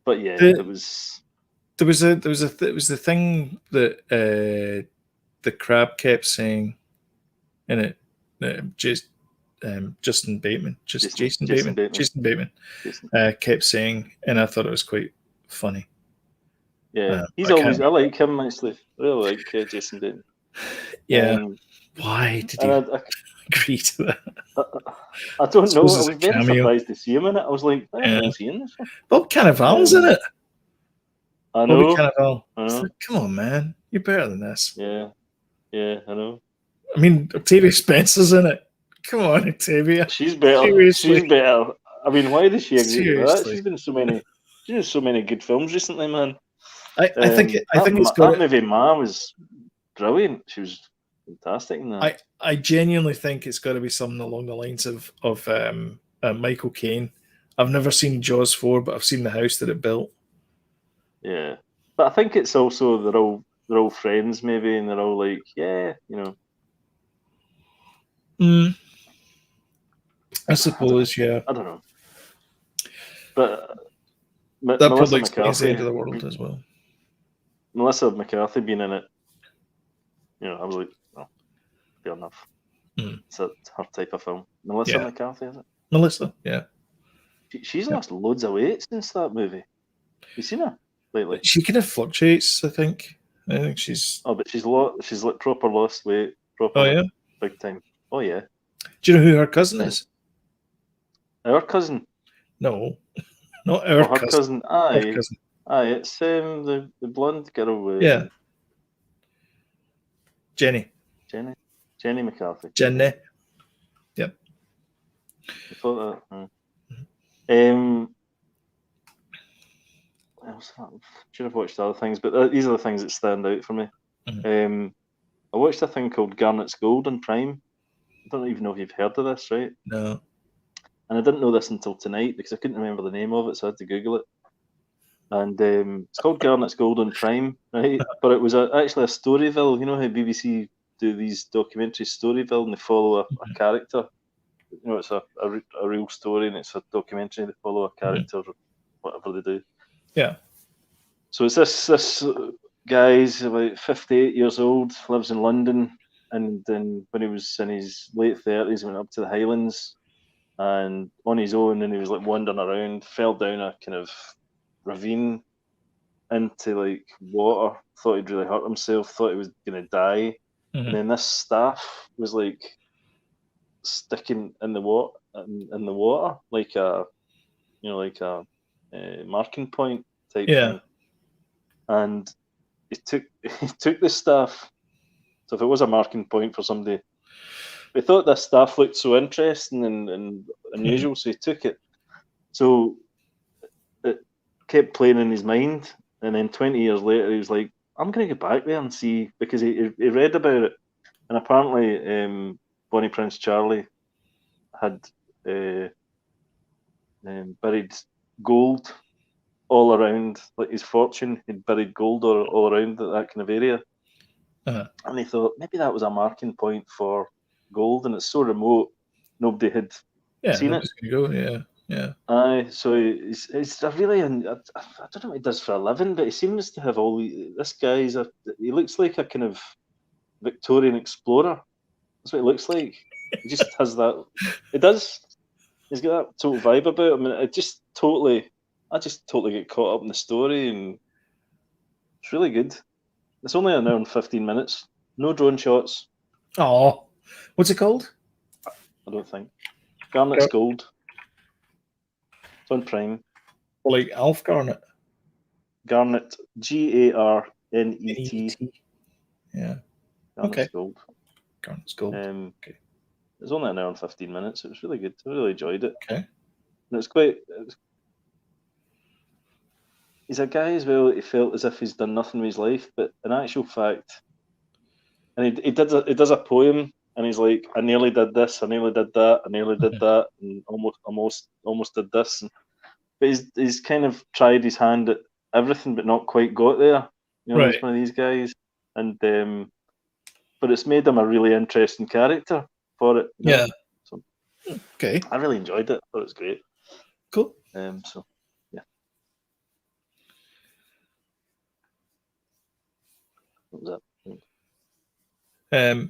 But yeah, it was. There was the thing that the crab kept saying in it. Jason Bateman kept saying, and I thought it was quite funny. Yeah, he's always. I like him actually. I really like Jason Bateman. Yeah. Why did you agree to that? I don't know. I was very surprised to see him in it. I was like, I haven't seen this one. Bob Cannavale's in it. I know. Like, come on, man. You're better than this. Yeah, I know. I mean, Octavia Spencer's in it. Come on, Octavia. She's better. Seriously. She's better. I mean, why does she agree to that? She's been so many good films recently, man. I think it's got that movie. Ma was brilliant. She was fantastic in that. I genuinely think it's got to be something along the lines of Michael Caine. I've never seen Jaws 4, but I've seen the house that it built. Yeah, but I think it's also they're all friends maybe, and they're all like, I suppose, yeah. I don't know, but that probably explains the end of the world as well. Melissa McCarthy being in it, I was like, oh, fair enough. It's her type of film. Melissa McCarthy, is it? Melissa, yeah. She's lost loads of weight since that movie. You seen her lately? She kind of fluctuates, I think. I think she's. Oh, but she's like proper lost weight. Proper. Oh yeah. Big time. Oh yeah. Do you know who her cousin is? Our cousin? No, not our her cousin. Aye. Her cousin. Aye, it's the blonde girl. Yeah. Jenny McCarthy. Jenny. Yep. I thought that. Should have watched other things, but these are the things that stand out for me. I watched a thing called Garnets Gold on Prime. I don't even know if you've heard of this, right? No. And I didn't know this until tonight because I couldn't remember the name of it, so I had to Google it. And it's called Garnet's Gold on Prime, right? But it was actually a Storyville. You know how BBC do these documentaries, Storyville, and they follow a character. It's a real story, and it's a documentary. They follow a character, or whatever they do. Yeah. So it's this guy's about 58 years old, lives in London, and then when he was in his late 30s, he went up to the Highlands, and on his own, and he was like wandering around, fell down a kind of ravine into like water, thought he'd really hurt himself, thought he was gonna die, and then this staff was like sticking in the water, like a marking point type thing, and he took the staff. So if it was a marking point for somebody, he thought this staff looked so interesting and unusual, so he took it. So it kept playing in his mind, and then 20 years later, he was like, "I'm going to go back there and see," because he read about it, and apparently Bonnie Prince Charlie had buried gold all around, like his fortune. He'd buried gold all around that kind of area. And he thought maybe that was a marking point for gold, and it's so remote, nobody had seen it. Go. Yeah. Aye, so he's a really, I don't know what he does for a living, but he seems to have all. This guy he looks like a kind of Victorian explorer. That's what he looks like. He just has that. He does. He's got that total vibe about him. I just totally get caught up in the story, and it's really good. It's only an hour and 15 minutes. No drone shots. Oh, what's it called? I don't think. Garnet's Gold. It's on Prime. Like Alf Garnet. Garnet, Garnet. Yeah. Garnet's Gold. Garnet's Gold. Okay. It was only an hour and 15 minutes. It was really good. I really enjoyed it. Okay. And it's quite. He's a guy as well. He felt as if he's done nothing with his life, but in actual fact, and he does a poem, and he's like, I nearly did this, I nearly did that, I nearly did that, and almost did this. But he's kind of tried his hand at everything, but not quite got there. You know, he's one of these guys, and but it's made him a really interesting character for it. You know? Yeah. So, okay. I really enjoyed it. I thought it was great. Cool. So yeah. What was that?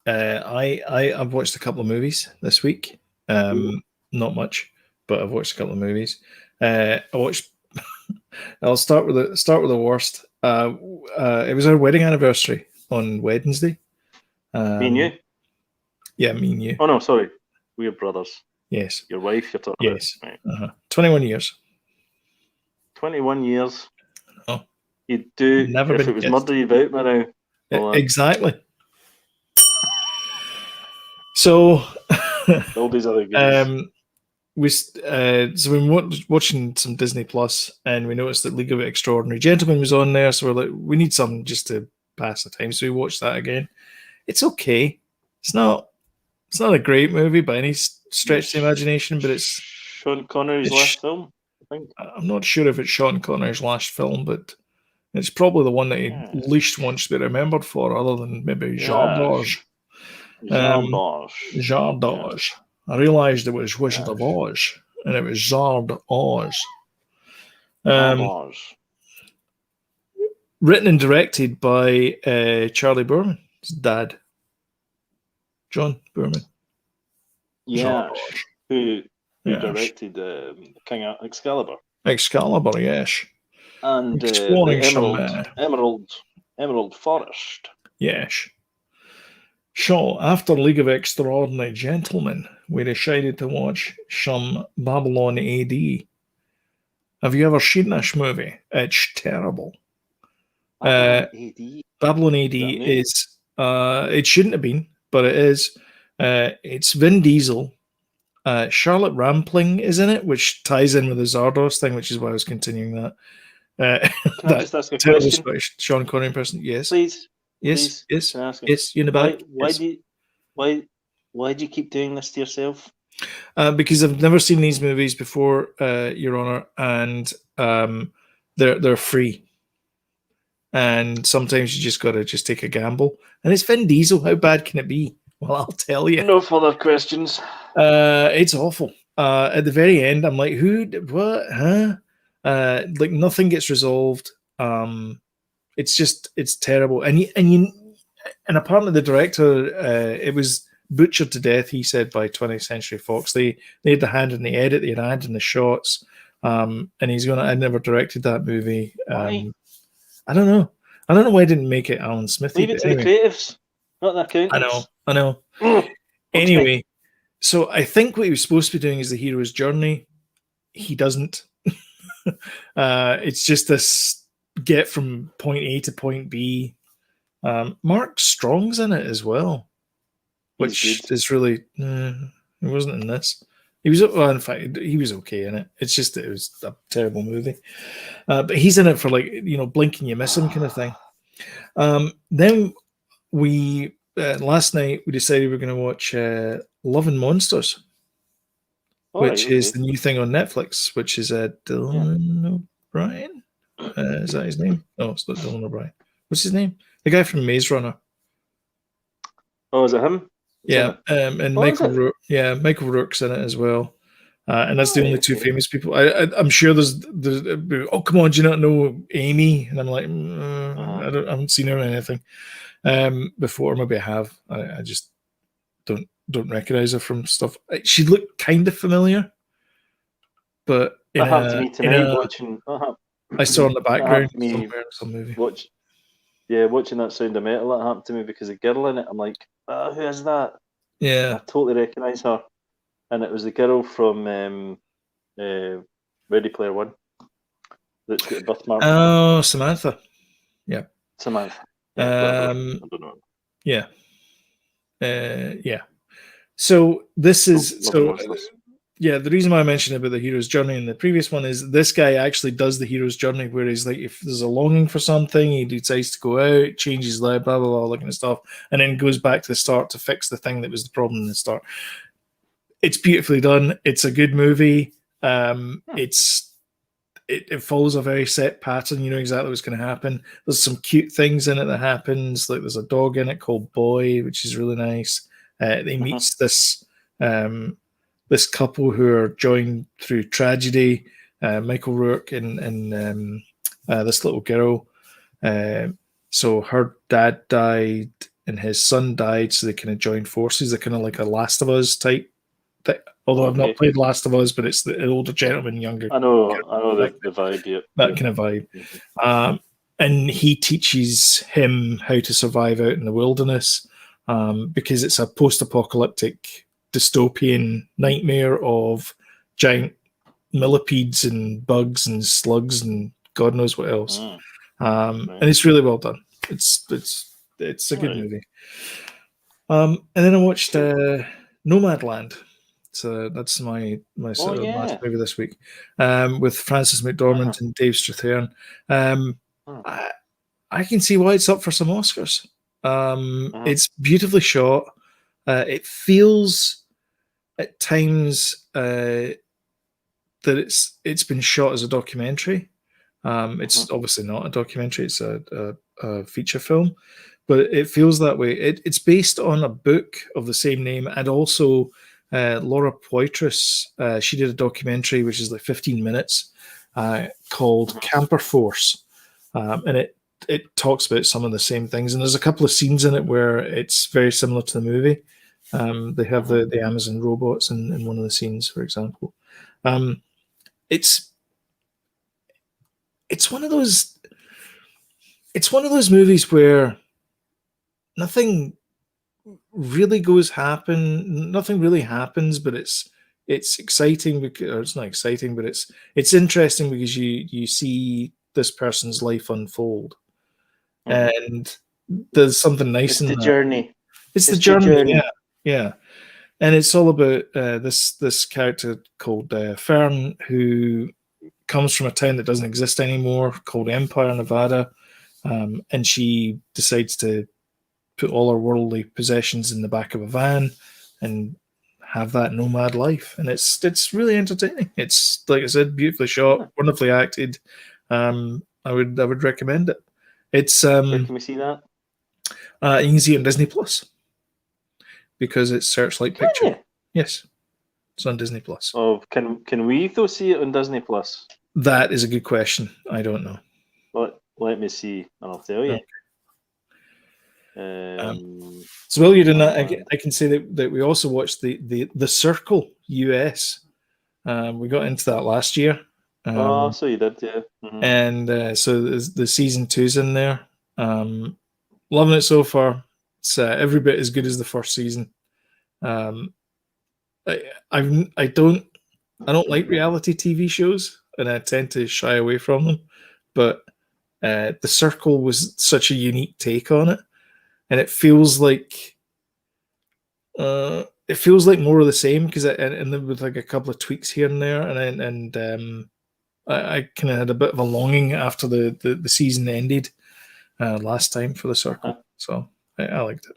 I've watched a couple of movies this week. Not much, but I've watched a couple of movies. I watched. I'll start with the worst. It was our wedding anniversary on Wednesday. Me and you? Yeah, me and you. Oh no, sorry, we're brothers. Yes. Your wife, you're talking yes. about. Right. 21 years. 21 years. Oh. You'd do Never if been it was kissed. murder you about me now. Well, exactly. So all these other goodies. So we were watching some Disney Plus, and we noticed that League of Extraordinary Gentlemen was on there. So we're like, we need something just to pass the time. So we watched that again. It's okay. It's not a great movie by any stretch of the imagination, but it's Sean Connery's last film, I think. I'm not sure if it's Sean Connery's last film, but it's probably the one that he least wants to be remembered for, other than maybe Jardage. Jardage. I realised it was Wizard of Oz, and it was Zard Oz. Written and directed by Charlie Boorman's dad, John Boorman. Yeah, who directed King Excalibur. Excalibur, yes. And exploring Emerald Forest. Yes. So, after League of Extraordinary Gentlemen, we decided to watch some Babylon AD. Have you ever seen this movie? It's terrible. Babylon AD is, it shouldn't have been, but it is. It's Vin Diesel. Charlotte Rampling is in it, which ties in with the Zardos thing, which is why I was continuing that. Can I just ask a terrible question? Sean Connery person, yes. Please. Yes, Please. yes, you in the back. Why do you keep doing this to yourself? Because I've never seen these movies before, Your Honor, and they're free. And sometimes you just gotta take a gamble. And it's Vin Diesel. How bad can it be? Well, I'll tell you. No further questions. It's awful. At the very end, I'm like, what? Huh? Like nothing gets resolved. It's terrible. And apparently the director, it was butchered to death, he said, by 20th Century Fox. They had the hand in the edit, they had a hand in the shots. And I never directed that movie. Why? I don't know. I don't know why I didn't make it Alan Smithy. Leave it to the creatives, not the accountants. I know. Anyway, so I think what he was supposed to be doing is the hero's journey. He doesn't. It's just this get from point A to point B. Mark Strong's in it as well, which is really he wasn't in this. He was, well, in fact, he was okay in it. It's just that it was a terrible movie. But he's in it for, like, blink and you miss him kind of thing. Then we last night we decided we are going to watch Love and Monsters, which is the new thing on Netflix, which is Dylan O'Brien. Is that his name? No, it's not Dylan O'Brien. What's his name? The guy from Maze Runner. Oh, is it him? Yeah, and Michael Rourke. Yeah, Michael Rourke's in it as well. And that's the only two famous people. I'm sure there's. Oh, come on! Do you not know Amy? And I'm like, I haven't seen her in anything before. Maybe I have. I just don't recognize her from stuff. She looked kind of familiar, but that happened to me tonight watching. I saw in the background somewhere in some movie. Watching that Sound of Metal. That happened to me because a girl in it. I'm like, who is that? Yeah, I totally recognise her. And it was the girl from Ready Player One that's got a birthmark. Oh, Samantha. Yeah. Samantha. Yeah, I don't know. Yeah. Yeah. So this is the reason why I mentioned about the hero's journey in the previous one is this guy actually does the hero's journey where he's like, if there's a longing for something, he decides to go out, change his life, blah, blah, blah, all that kind of stuff, and then goes back to the start to fix the thing that was the problem in the start. It's beautifully done. It's a good movie. It follows a very set pattern. You know exactly what's going to happen. There's some cute things in it that happens. Like there's a dog in it called Boy, which is really nice. He meets this this couple who are joined through tragedy. Michael Rourke and this little girl. So her dad died and his son died, so they kind of joined forces. They're kind of like a Last of Us type. Although I've not played Last of Us, but it's the older gentleman, younger. I know the vibe. Yeah. That kind of vibe. And he teaches him how to survive out in the wilderness because it's a post-apocalyptic dystopian nightmare of giant millipedes and bugs and slugs and God knows what else. And it's really well done. It's a good movie. And then I watched Nomadland. So that's my last movie this week with Frances McDormand and Dave Strathairn. I can see why it's up for some Oscars. It's beautifully shot. It feels at times that it's been shot as a documentary. It's obviously not a documentary; it's a feature film, but it feels that way. It's based on a book of the same name, and also Laura Poitras. She did a documentary which is like 15 minutes called Camper Force, and it talks about some of the same things. And there's a couple of scenes in it where it's very similar to the movie. They have the Amazon robots in one of the scenes, for example. It's one of those movies where nothing really nothing really happens, but it's exciting because, or it's not exciting, but it's interesting because you see this person's life unfold, and there's something nice in the journey. It's the journey. Yeah. And it's all about this character called Fern, who comes from a town that doesn't exist anymore called Empire, Nevada, and she decides to put all her worldly possessions in the back of a van and have that nomad life. And it's really entertaining. It's, like I said, beautifully shot, wonderfully acted. I would recommend it. It's where can we see that? You can see it on Disney Plus because it's Searchlight Picture. Yes, it's on Disney Plus. Oh, can we though see it on Disney Plus? That is a good question. I don't know. Let me see, and I'll tell you. So while you're doing that, I can say that we also watched the Circle US. We got into that last year. So you did, yeah. And so the season 2's in there. Loving it so far. It's every bit as good as the first season. I don't like reality TV shows, and I tend to shy away from them. But The Circle was such a unique take on it, and it feels like more of the same because and with like a couple of tweaks here and there, and I kind of had a bit of a longing after the season ended last time for The Circle. So I liked it.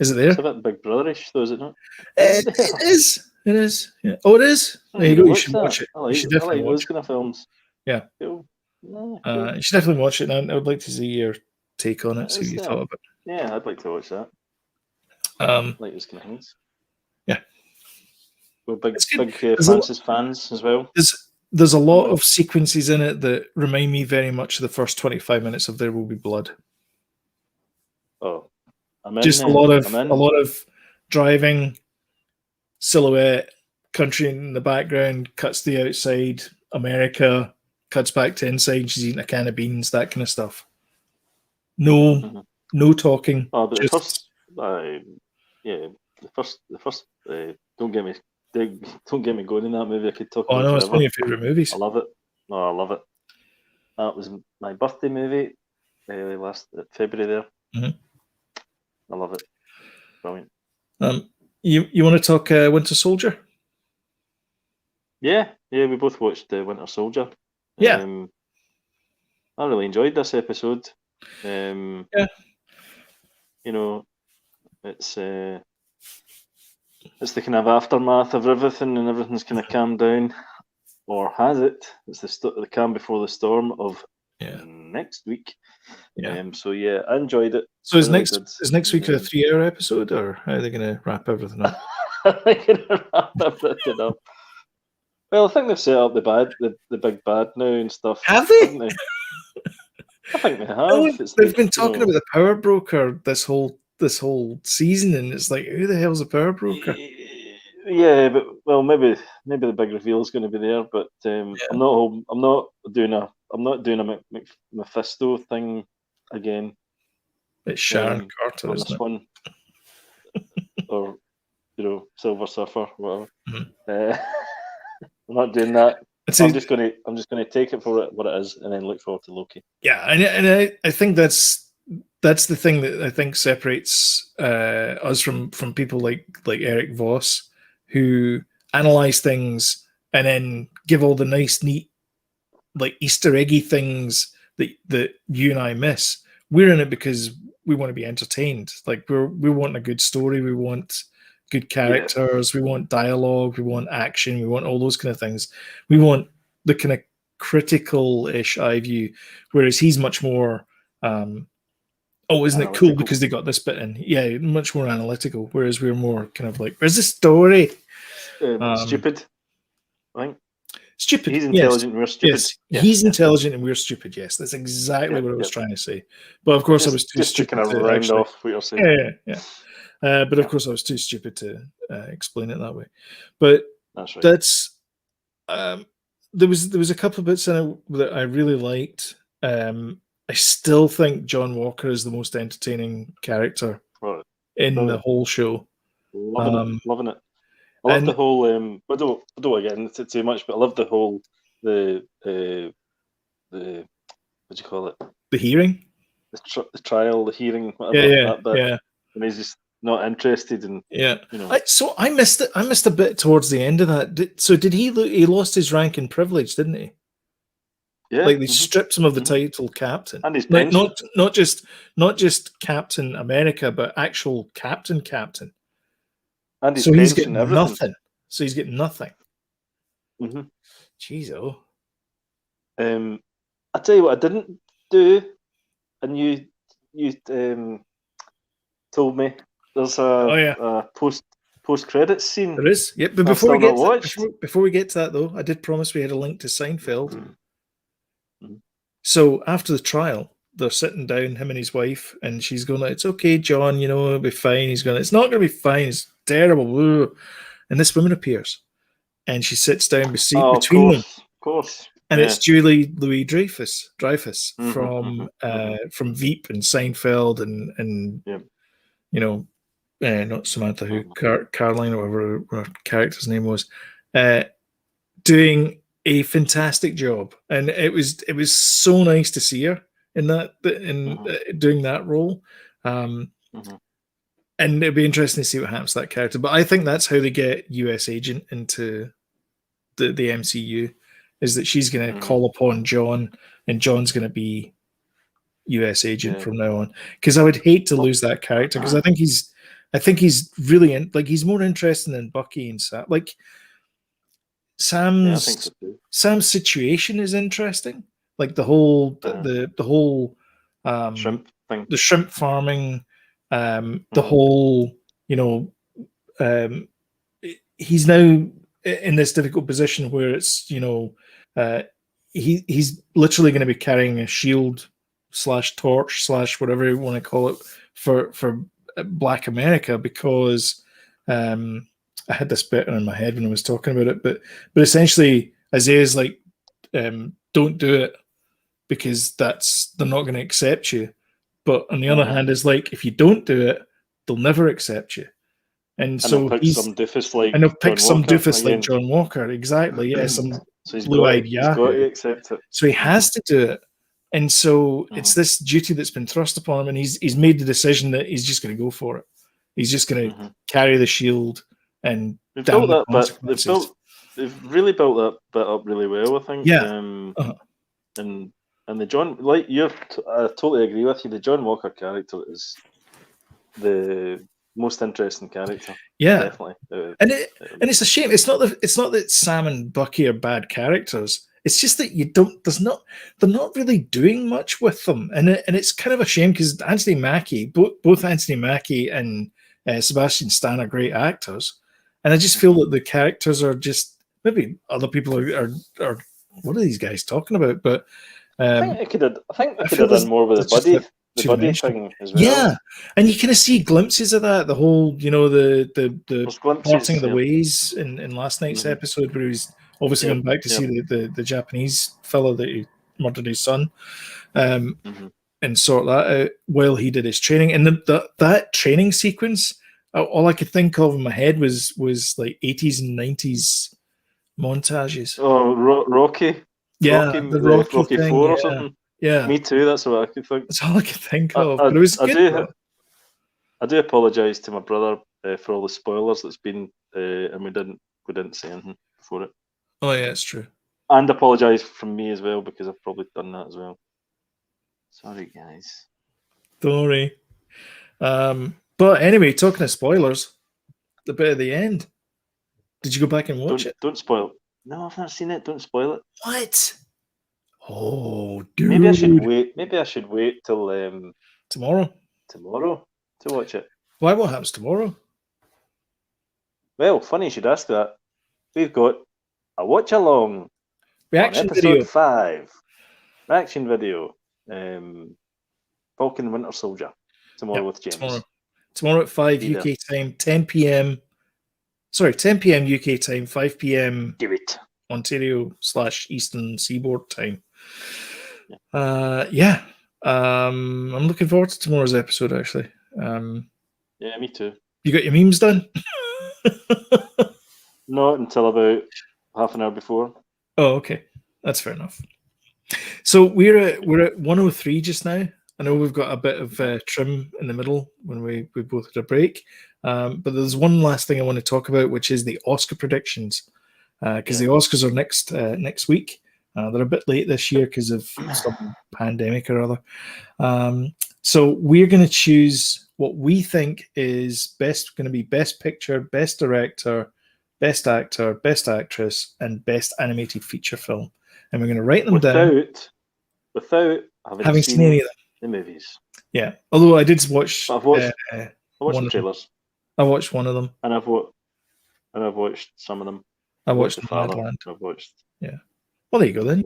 Is it there? It's a bit Big Brotherish, though, is it not? It is. It is. Yeah. Oh, it is. There you go. You should watch it. I You should definitely like watch those kind of films. Yeah. Cool. Cool. You should definitely watch it. And I would like to see your take on it. See what you thought of it. Yeah, I'd like to watch that. Like those kind of things. Yeah. We're big Francis fans as well. There's a lot of sequences in it that remind me very much of the first 25 minutes of There Will Be Blood. Oh, I'm in. Just a lot of driving, silhouette, country in the background, cuts to the outside, America, cuts back to inside, she's eating a can of beans, that kind of stuff. No talking. Oh, but just... the first, the first. Don't get me going in that movie. I could talk. Oh no, it's one of your favorite movies. I love it. Oh, I love it. That was my birthday movie last February there. I love it. Brilliant. You want to talk Winter Soldier? Yeah, we both watched Winter Soldier. Yeah. I really enjoyed this episode. You know, it's the kind of aftermath of everything, and everything's kind of calmed down, or has it? It's the calm before the storm of next week. Yeah. So yeah, I enjoyed it. So is next week a 3-hour episode, or how are they going to wrap everything up? They're going to wrap everything up. Well, I think they've set up the big bad now and stuff. Have they? I think they have. No, they've been talking about the power broker this whole season, and it's like, who the hell's a power broker? Yeah, but maybe the big reveal is going to be there. But I'm not doing a Mephisto thing again. It's Sharon Carter on this one, or Silver Surfer, whatever. I'm not doing that. I'm just going to take it for what it is, and then look forward to Loki. Yeah, and I think that's the thing that I think separates us from people like Eric Voss, who analyze things and then give all the nice, neat, like Easter eggy things that you and I miss. We're in it because we want to be entertained. Like we want a good story. We want good characters. We want dialogue. We want action. We want all those kind of things. We want the kind of critical-ish eye view, whereas he's much more, isn't it cool because they got this bit in? Yeah, much more analytical, whereas we're more kind of like, where's the story? Stupid, I think. Stupid. He's intelligent and we're stupid. Yes. Yeah. He's intelligent and we're stupid. Yes, that's exactly what I was trying to say. But of course, I was too stupid to round off what you're saying. Yeah. But of course, I was too stupid to explain it that way. But that's right. That's there was a couple of bits in it that I really liked. I still think John Walker is the most entertaining character in the whole show. Loving it. I love the whole. I don't want to get into it too much, but I love the whole the what do you call it? The hearing, the trial, the hearing, whatever. That bit. And he's just not interested in. So I missed it. I missed a bit towards the end of that. So did he? He lost his rank and privilege, didn't he? Yeah. Like they stripped him of the title captain, and his not just Captain America, but actual captain. And his so he's getting everything. nothing. So he's getting nothing. Mm-hmm. Jeez, oh. I tell you what, I didn't do, and you told me there's a post credits scene. There is, yeah. But before we get to that, though, I did promise we had a link to Seinfeld. Mm-hmm. So after the trial, they're sitting down, him and his wife, and she's going, "It's okay, John. It'll be fine." He's going, "It's not going to be fine. It's terrible." And this woman appears, and she sits down between them. Of course. And it's Julie Louis-Dreyfus from Veep and Seinfeld and not Samantha Who, Caroline or whatever her character's name was, doing a fantastic job. And it was so nice to see her in that doing that role. And it'd be interesting to see what happens to that character. But I think that's how they get US Agent into the MCU. Is that she's going to call upon John, and John's going to be US agent from now on, because I would hate to lose that character, because I think he's really he's more interesting than Bucky and Sam. Like Yeah, I think so too. Sam's situation is interesting, like the whole Shrimp thing, the shrimp farming, the whole he's now in this difficult position where it's he's literally going to be carrying a shield / torch / whatever you want to call it for Black America, because I had this bit in my head when I was talking about it, but essentially Isaiah's like, don't do it, because they're not going to accept you. But on the other hand, is like, if you don't do it, they'll never accept you. And so he's some doofus like John Walker, exactly. Yeah, some so he's blue-eyed he's got to accept it. So he has to do it. And so it's this duty that's been thrust upon him, and he's made the decision that he's just going to go for it. He's just going to carry the shield and they've really built that bit up really well, I think. Yeah. And the John, like I totally agree with you. The John Walker character is the most interesting character. Yeah, definitely. And it's a shame. It's not that Sam and Bucky are bad characters. It's just that they're not really doing much with them, and it's kind of a shame, because Anthony Mackie, both Anthony Mackie and Sebastian Stan are great actors, and I just feel that the characters are just, maybe other people are what are these guys talking about? But I think they could have done more with the buddy thing as well. Yeah, and you kind of see glimpses of that. The whole, the parting of the ways in last night's episode, where he's obviously going back to see the Japanese fellow that he murdered his son, and sort that out while he did his training. And that training sequence, all I could think of in my head was like 80s and 90s montages. Oh, Rocky. Yeah, the Rocky thing, 4 or something. Yeah, me too. That's what I could think. That's all I could think of. But it was good. I do apologise to my brother for all the spoilers that's been, and we didn't say anything before it. Oh yeah, it's true. And apologise from me as well, because I've probably done that as well. Sorry, guys. Don't worry. But anyway, talking of spoilers, the bit at the end. Did you go back and watch it? Don't spoil it. No, I've not seen it. Don't spoil it. What? Oh, dude. Maybe I should wait till tomorrow. Tomorrow to watch it. Why? What happens tomorrow? Well, funny you should ask that. We've got a watch along reaction episode video 5 reaction video. Falcon Winter Soldier tomorrow with James. Tomorrow at 5 UK time, 10 p.m. Sorry, 10 p.m. UK time, 5 p.m. Do it. Ontario / Eastern Seaboard time. I'm looking forward to tomorrow's episode, actually. Yeah, me too. You got your memes done? Not until about half an hour before. Oh, okay. That's fair enough. So we're at 103 just now. I know we've got a bit of trim in the middle when we both had a break. But there's one last thing I want to talk about, which is the Oscar predictions. Because the Oscars are next week. They're a bit late this year because of some pandemic or other. So we're going to choose what we think is going to be Best Picture, Best Director, Best Actor, Best Actress, and Best Animated Feature Film. And we're going to write them down without having seen any of the movies. Yeah, although I did watch. I watched the trailers. I watched one of them, and I've watched some of them. I watched The Father. I've watched. Yeah. Well, there you go then.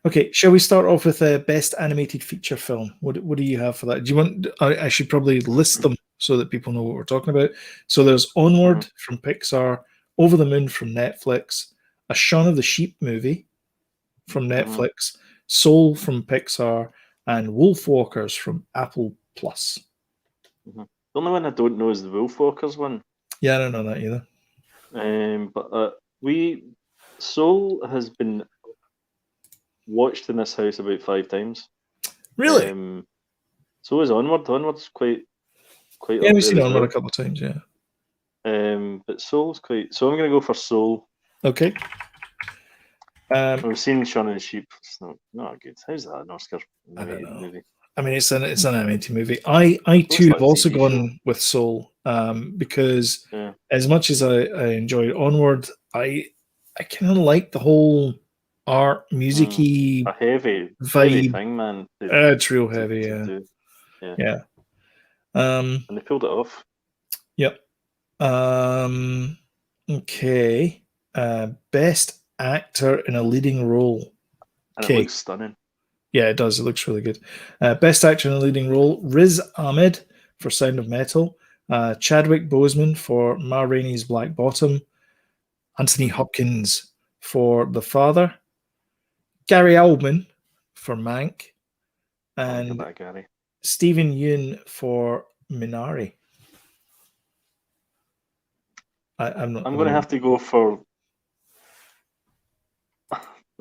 Okay, shall we start off with Best Animated Feature Film? What do you have for that? Do you want? I should probably list them so that people know what we're talking about. So there's Onward from Pixar, Over the Moon from Netflix, A Shaun of the Sheep movie from Netflix, Soul from Pixar, and Wolfwalkers from Apple Plus. The only one I don't know is the Wolfwalkers one. Yeah, I don't know that either. But Soul has been watched in this house about 5 times. Really? So is Onward. Onward's quite. Yeah, we've seen Onward a couple of times. Yeah. But Soul's quite. So I'm going to go for Soul. Okay. We've seen Shaun of the Sheep. It's not good. How's that an Oscar I don't nominated know. movie? I mean, it's an animated movie. I too like have also TV gone with Soul, because as much as I enjoyed Onward, I kind of like the whole art, musicy a heavy vibe. thing, man. It's real heavy, to yeah. do. Yeah. And they pulled it off. Yep. Okay. Best actor in a leading role. And Okay. it looks stunning. Yeah, it does. It looks really good. Best actor in a leading role: Riz Ahmed for Sound of Metal, Chadwick Boseman for Ma Rainey's Black Bottom, Anthony Hopkins for The Father, Gary Oldman for Mank, and Gary. Stephen Yeun for Minari. I'm going to have to go for.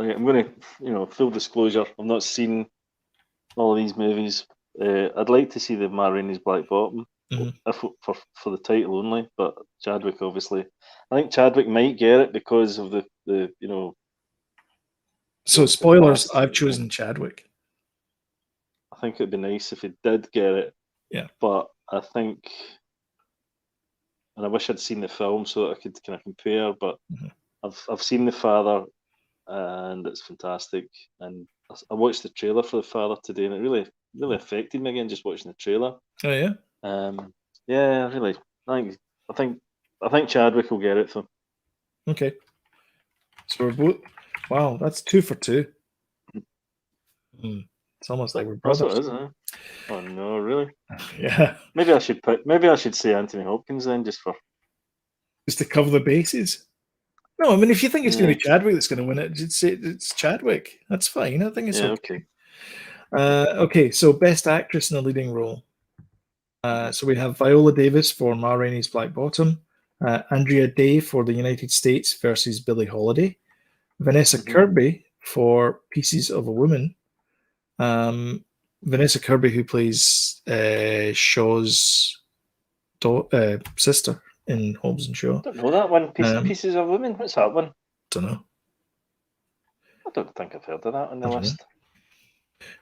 I'm going to, full disclosure. I've not seen all of these movies. I'd like to see the Ma Rainey's Black Bottom, for the title only. But Chadwick, obviously, I think Chadwick might get it because of the So spoilers. I've chosen Chadwick. I think it'd be nice if he did get it. Yeah. But I think, and I wish I'd seen the film so that I could kind of compare. But I've seen The Father, and it's fantastic. And I watched the trailer for The Father today, and it really affected me again just watching the trailer. Oh yeah. Yeah, really. I think Chadwick will get it though. Okay. So we're both. Wow, that's 2 for 2. It's almost like we're brothers. That's what it is, huh? Oh no, really? Yeah. Maybe I should say Anthony Hopkins then, just to cover the bases. No, I mean, if you think it's going to be Chadwick that's going to win it, just say it's Chadwick. That's fine. I think it's okay. Okay, so best actress in a leading role. So we have Viola Davis for Ma Rainey's Black Bottom, Andrea Day for The United States versus Billie Holiday, Vanessa Kirby for Pieces of a Woman. Vanessa Kirby, who plays Shaw's sister in Hobbs and Shaw. I don't know that one. Pieces of Women. What's that one? Don't know. I don't think I've heard of that on the list.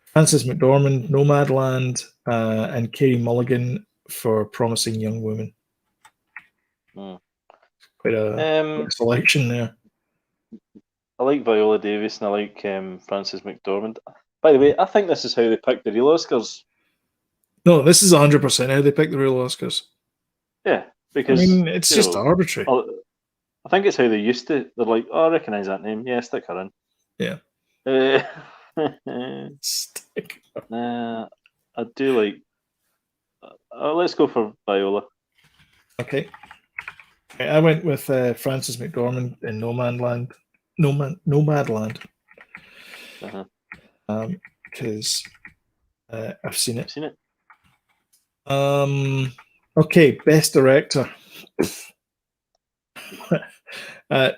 Frances McDormand, Nomadland, and Carey Mulligan for Promising Young Woman. Quite a selection there. I like Viola Davis and I like Frances McDormand. By the way, I think this is how they pick the real Oscars. No, this is 100% how they pick the real Oscars. Yeah, because I mean, it's just arbitrary. I think it's how they used to. They're like, oh, I recognise that name. Yeah, stick her in. Yeah. Stick her. I do like. Let's go for Viola. Okay. I went with Frances McDormand in Nomadland. Nomadland. Because I've seen it. Okay, best director.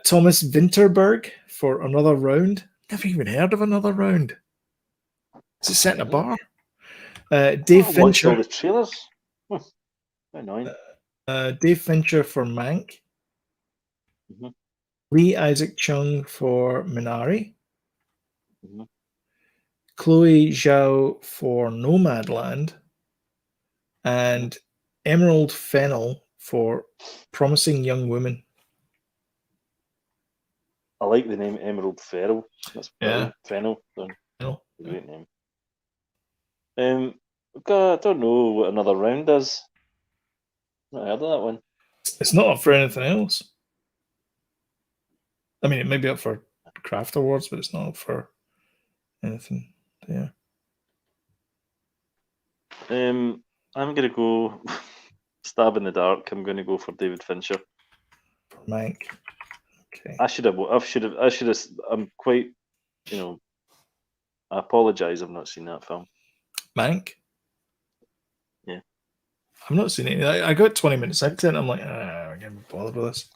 Thomas Vinterberg for Another Round. Never even heard of Another Round. Is it set in a bar? Dave Fincher. All the trailers. Annoying. Dave Fincher for Mank. Lee Isaac Chung for Minari. Chloe Zhao for Nomadland. And Emerald Fennell for Promising Young Woman. I like the name Emerald Fennell. That's Fennell. Great name. I don't know what Another Round is. Not heard of that one. It's not up for anything else. I mean, it may be up for craft awards, but it's not up for anything there. I'm gonna go stab in the dark. I'm gonna go for David Fincher. For Mank. Okay. I should have. I'm quite. I apologize. I've not seen that film. Mank. Yeah. I've not seen it. I got 20 minutes into it. And I'm like, I'm getting bothered with this.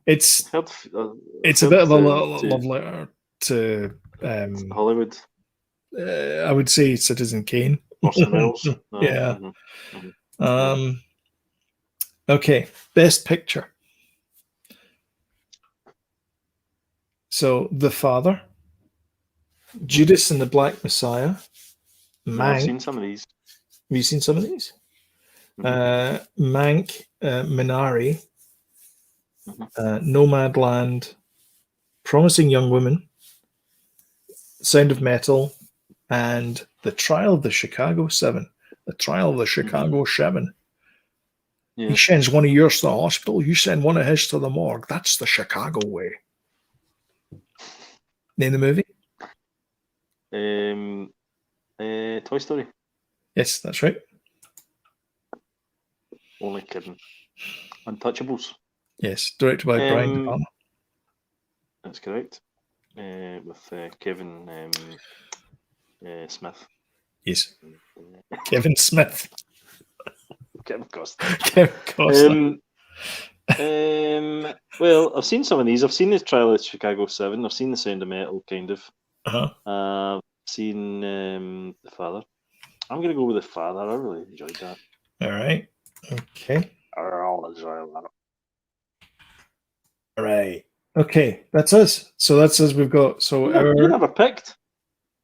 It's a bit of a love letter to Hollywood. I would say Citizen Kane. Orson Welles. Yeah. Okay. Best Picture. So The Father, Judas and the Black Messiah, Yeah, I've Mank. seen some of these. Have you seen some of these? Mank, Minari, Nomadland, Promising Young Woman, Sound of Metal, and The Trial of the Chicago 7. The Trial of the Chicago 7. Yeah. He sends one of yours to the hospital, you send one of his to the morgue. That's the Chicago way. Name the movie? Toy Story. Yes, that's right. Only kidding. Untouchables. Yes, directed by Brian De Palma. That's correct. With Kevin Smith. Yes. Kevin Smith. Kevin Costner. Kevin Costner. Well, I've seen some of these. I've seen the Trial of Chicago 7. I've seen The Sound of Metal, kind of. I've seen The Father. I'm going to go with The Father. I really enjoyed that. All right. Okay. I'll enjoy that. All right. Okay, that's us. So that's us. We've got You never picked.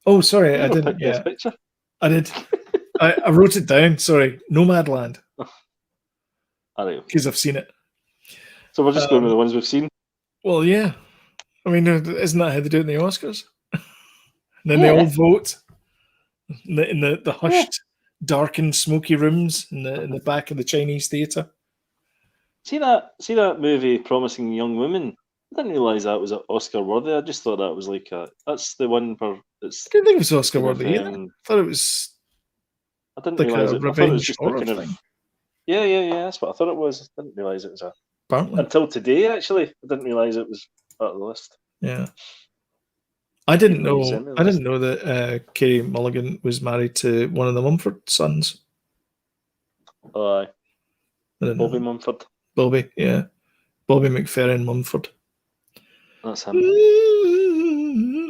Oh, sorry, You I never didn't. picked Yeah, this picture. I did. I wrote it down. Sorry, Nomadland, because I've seen it. So we're just going with the ones we've seen. Well, yeah. I mean, isn't that how they do it in the Oscars? And then they all vote in the hushed, darkened, smoky rooms in the back of the Chinese theatre. See that movie, Promising Young Woman? I didn't realise that was Oscar worthy. I just thought that was like that's the one for it's. I didn't think it was Oscar worthy either. I thought it was. I didn't like realise a it. I thought it was revenge just horror kind of. thing. Yeah. That's what I thought it was. I didn't realise it was Apparently. until today. Actually, I didn't realise it was part of the list. Yeah. I didn't know. I didn't know that Carey Mulligan was married to one of the Mumford sons. Aye. Bobby Mumford. Bobby, yeah. Bobby McFerrin Mumford. That's him.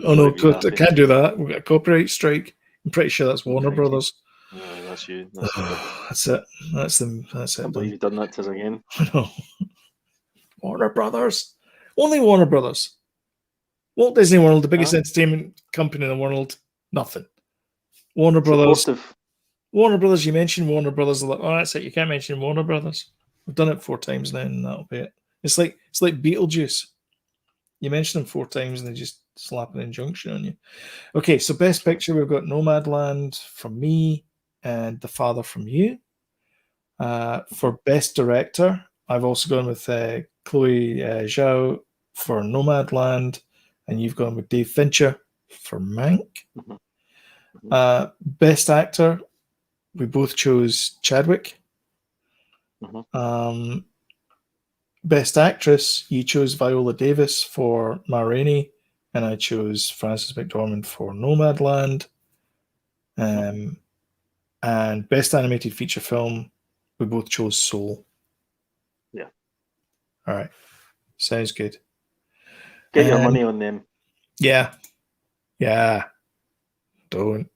Oh no, I can't do that. We've got a copyright strike. I'm pretty sure that's Warner Brothers. No, that's you. That's it. That's them. That's it. I can't believe you've done that to us again. I know. Warner Brothers. Only Warner Brothers. Walt Disney World, the biggest entertainment company in the world. Nothing. Warner Brothers. Supportive. Warner Brothers, you mentioned Warner Brothers. Like, oh, that's it. You can't mention Warner Brothers. We've done it 4 times now, and that'll be it. It's like Beetlejuice. You mention them 4 times, and they just slap an injunction on you. Okay, so best picture, we've got Nomadland from me and The Father from you. For best director, I've also gone with Chloe Zhao for Nomadland, and you've gone with Dave Fincher for Mank. Best actor, we both chose Chadwick. Best actress, you chose Viola Davis for Ma Rainey, and I chose Frances McDormand for Nomadland. And best animated feature film, we both chose Soul. Yeah. All right. Sounds good. Get your money on them. Yeah. Yeah. Don't.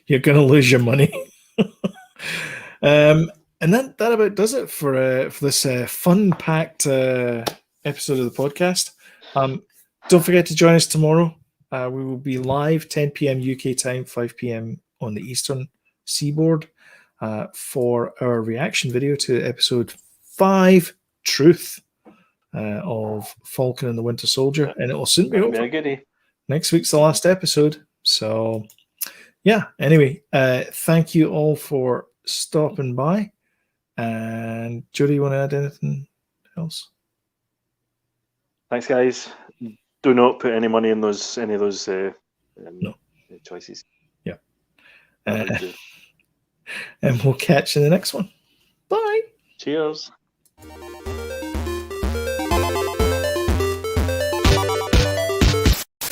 You're going to lose your money. And that about does it for this fun-packed episode of the podcast. Don't forget to join us tomorrow. We will be live 10 p.m. UK time, 5 p.m. on the Eastern Seaboard for our reaction video to episode 5, Truth, of Falcon and the Winter Soldier. And it will soon be over. Next week's the last episode. So, yeah. Anyway, thank you all for stopping by. And Jody, you want to add anything else? Thanks, guys. Do not put any money in any of those choices. Yeah. And we'll catch you in the next one. Bye. Cheers.